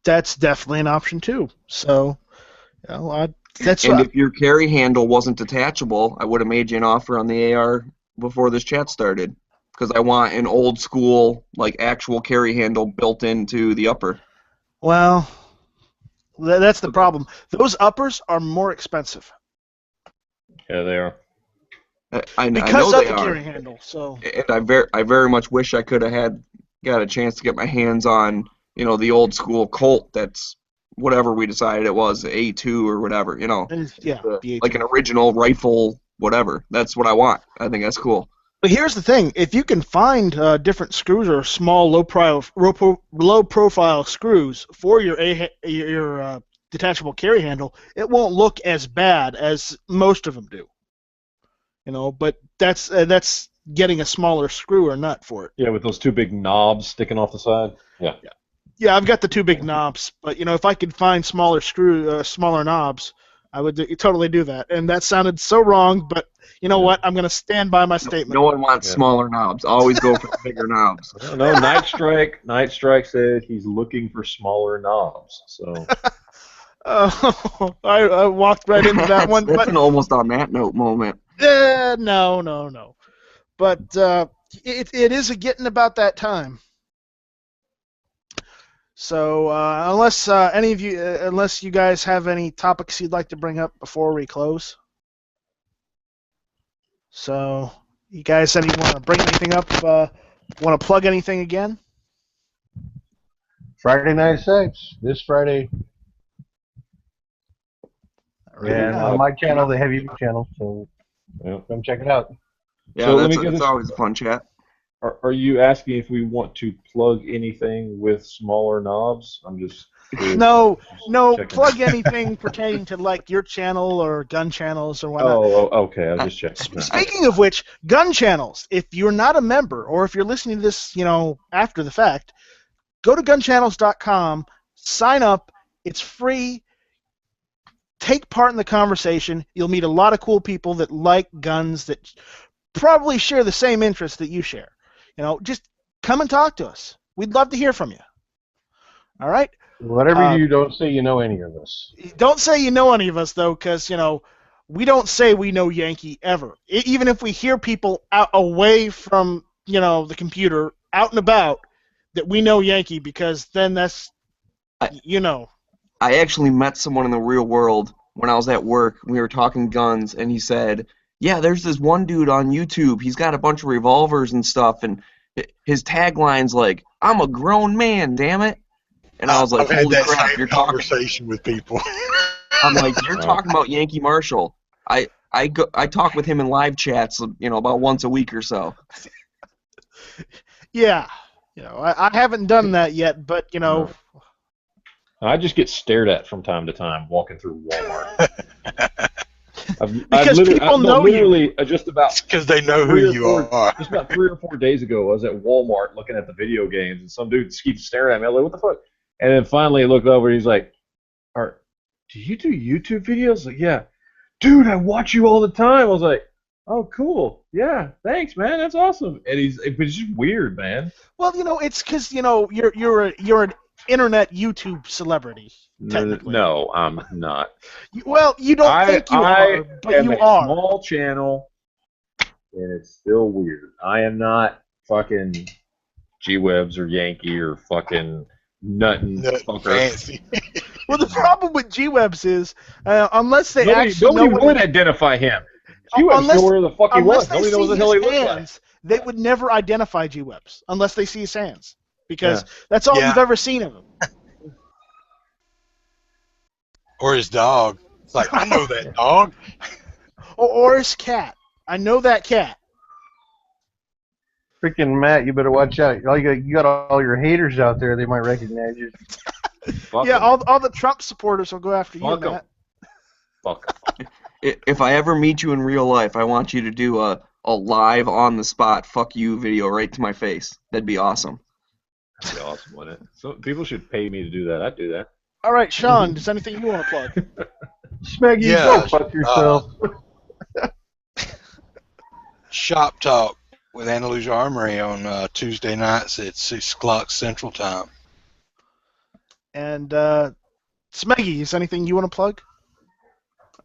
S1: That's definitely an option too. So, you know, that's
S3: And
S1: what,
S3: if your carry handle wasn't detachable, I would have made you an offer on the AR before this chat started, because I want an old school, like, actual carry handle built into the upper.
S1: well, that's the problem. Those uppers are more expensive
S6: Yeah, they are.
S3: I
S1: because
S3: know
S1: of
S3: they
S1: the
S3: are.
S1: carry handle. So,
S3: And I very much wish I could have got a chance to get my hands on, you know, the old school Colt that's whatever we decided it was, A2 or whatever, you know,
S1: yeah, the
S3: like
S1: A2.
S3: an original rifle, whatever. That's what I want. I think that's cool.
S1: But here's the thing: if you can find different screws or small, low profile screws for your detachable carry handle, it won't look as bad as most of them do. You know, but that's getting a smaller screw or nut for it.
S2: Yeah, with those two big knobs sticking off the side. Yeah.
S1: Yeah, I've got the two big knobs, but, you know, if I could find smaller knobs, I would totally do that. And that sounded so wrong, but you know what? I'm going to stand by my statement.
S3: No one wants smaller knobs. Always go for the bigger knobs.
S2: No, Night Strike said he's looking for smaller knobs. So
S1: I walked right into that one.
S3: That's
S1: But
S3: an almost on that note moment.
S1: no. But it is a getting about that time. So unless you guys have any topics you'd like to bring up before we close. So, you guys, want to bring anything up? Want to plug anything again?
S6: Friday Night Sex, this Friday. And on my channel, the Heavy Meat channel, so come check it out.
S3: Yeah,
S2: So
S3: that's always a fun chat.
S2: Are you asking if we want to plug anything with smaller knobs? I'm just curious.
S1: No,
S2: checking.
S1: plug anything pertaining to, like, your channel or gun channels or whatnot.
S2: Oh, okay. I was just checking.
S1: Speaking of which, gun channels, if you're not a member or if you're listening to this, you know, after the fact, go to gunchannels.com, sign up. It's free. Take part in the conversation. You'll meet a lot of cool people that like guns, that probably share the same interests that you share. You know, just come and talk to us. We'd love to hear from you. All right?
S6: Whatever you do, don't say you know any of us.
S1: Don't say you know any of us, though, because, you know, we don't say we know Yankee ever. Even if we hear people out away from, you know, the computer, out and about, that we know Yankee, because then that's, you know.
S3: I actually met someone in the real world when I was at work. We were talking guns, and he said, yeah, there's this one dude on YouTube. He's got a bunch of revolvers and stuff, and his tagline's like, I'm a grown man, damn it. And I was like,
S5: I've had
S3: holy
S5: that
S3: crap,
S5: same
S3: you're talking.
S5: conversation with people.
S3: I'm like, you're talking about Yankee Marshall. I talk with him in live chats, you know, about once a week or so.
S1: Yeah. I haven't done that yet, but
S2: No. I just get stared at from time to time walking through Walmart.
S1: Because people know
S2: literally, just about
S5: because they know who you are.
S2: Just about 3 or 4 days ago, I was at Walmart looking at the video games, and some dude keeps staring at me. I was like, "What the fuck?" And then finally, I looked over. And he's like, "Do you do YouTube videos?" Like, yeah, dude, I watch you all the time. I was like, "Oh, cool, yeah, thanks, man, that's awesome." And it was just weird, man.
S1: Well, it's because you're an internet YouTube celebrity. Technically.
S2: No, I'm not.
S1: Well, you don't think you are, but you are.
S2: Small channel, and it's still weird. I am not fucking G-Webs or Yankee or fucking Nuttin fucker.
S5: Fancy.
S1: Well, the problem with G-Webs is, unless they actually
S2: nobody would identify him. G-Webs know where the fuck he was. Nobody knows what the hell he looked like.
S1: They would never identify G-Webs unless they see his hands, because that's all you've ever seen of him.
S5: Or his dog. It's like, I know that dog.
S1: Or his cat. I know that cat.
S6: Freaking Matt, you better watch out. You got all your haters out there. They might recognize you.
S1: Yeah, all the Trump supporters will go after you, Matt.
S2: Fuck.
S3: If I ever meet you in real life, I want you to do a live on the spot fuck you video right to my face. That'd be awesome.
S2: That'd be awesome, wouldn't it? So people should pay me to do that. I'd do that.
S1: All right, Sean, is anything you want to plug?
S6: Smeggy, go fuck yourself.
S5: Shop Talk with Andalusia Armory on Tuesday nights at 6 o'clock Central Time.
S1: And Smeggy, is anything you want to plug?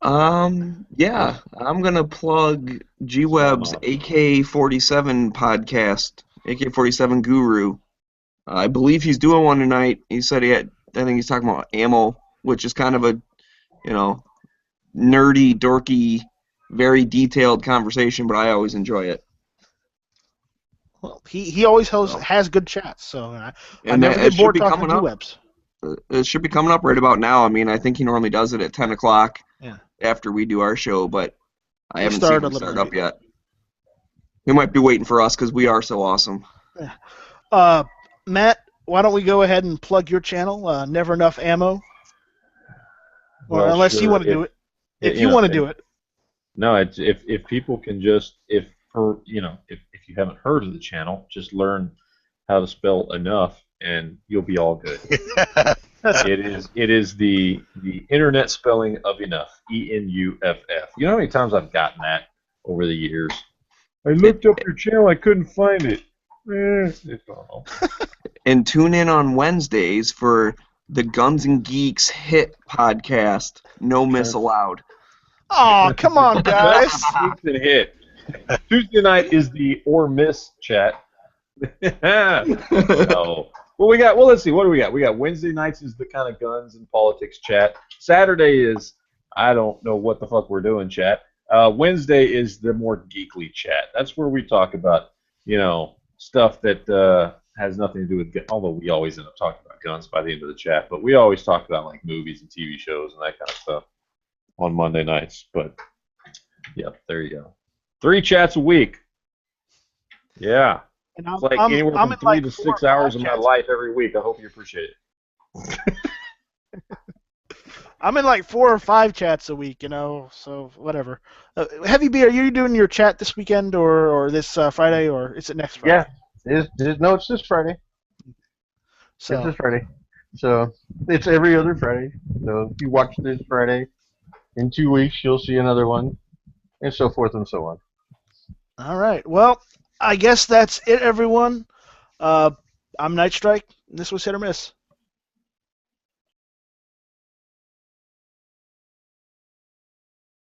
S3: Yeah, I'm gonna plug G-Web's AK-47 podcast, AK-47 Guru. I believe he's doing one tonight. He said I think he's talking about ammo, which is kind of a, nerdy, dorky, very detailed conversation, but I always enjoy it.
S1: Well, he always has good chats, so I never get bored talking to G-Webs.
S3: It should be coming up right about now. I mean, I think he normally does it at 10 o'clock after we do our show, but I haven't seen him start up yet. He might be waiting for us because we are so awesome.
S1: Yeah. Matt, why don't we go ahead and plug your channel, Never Enough Ammo? Or unless you want to do it. If you want to do it.
S2: No, it's if people can just if you haven't heard of the channel, just learn how to spell enough and you'll be all good. It is the internet spelling of enough. ENUFF. You know how many times I've gotten that over the years? I looked up your channel, I couldn't find it.
S3: And tune in on Wednesdays for the Guns and Geeks hit podcast, No Miss Allowed.
S1: Oh, come on, guys.
S2: Geeks and hit. Tuesday night is the or miss chat. So, let's see, what do we got? We got Wednesday nights is the kind of guns and politics chat. Saturday is, I don't know what the fuck we're doing chat. Wednesday is the more geekly chat. That's where we talk about, stuff that has nothing to do with, although we always end up talking about guns by the end of the chat, but we always talk about like movies and TV shows and that kind of stuff on Monday nights. But, yep, there you go. 3 chats a week. Yeah.
S1: And
S2: it's like anywhere from 3 to 6 hours of my life every week. I hope you appreciate it.
S1: I'm in like 4 or 5 chats a week, so whatever. Heavy B, are you doing your chat this weekend or this Friday, or is it next Friday?
S6: Yeah, it's this Friday.
S1: So.
S6: It's this Friday. So it's every other Friday. So if you watch this Friday, in 2 weeks you'll see another one, and so forth and so on.
S1: All right. Well, I guess that's it, everyone. I'm Night Strike. This was Hit or Miss.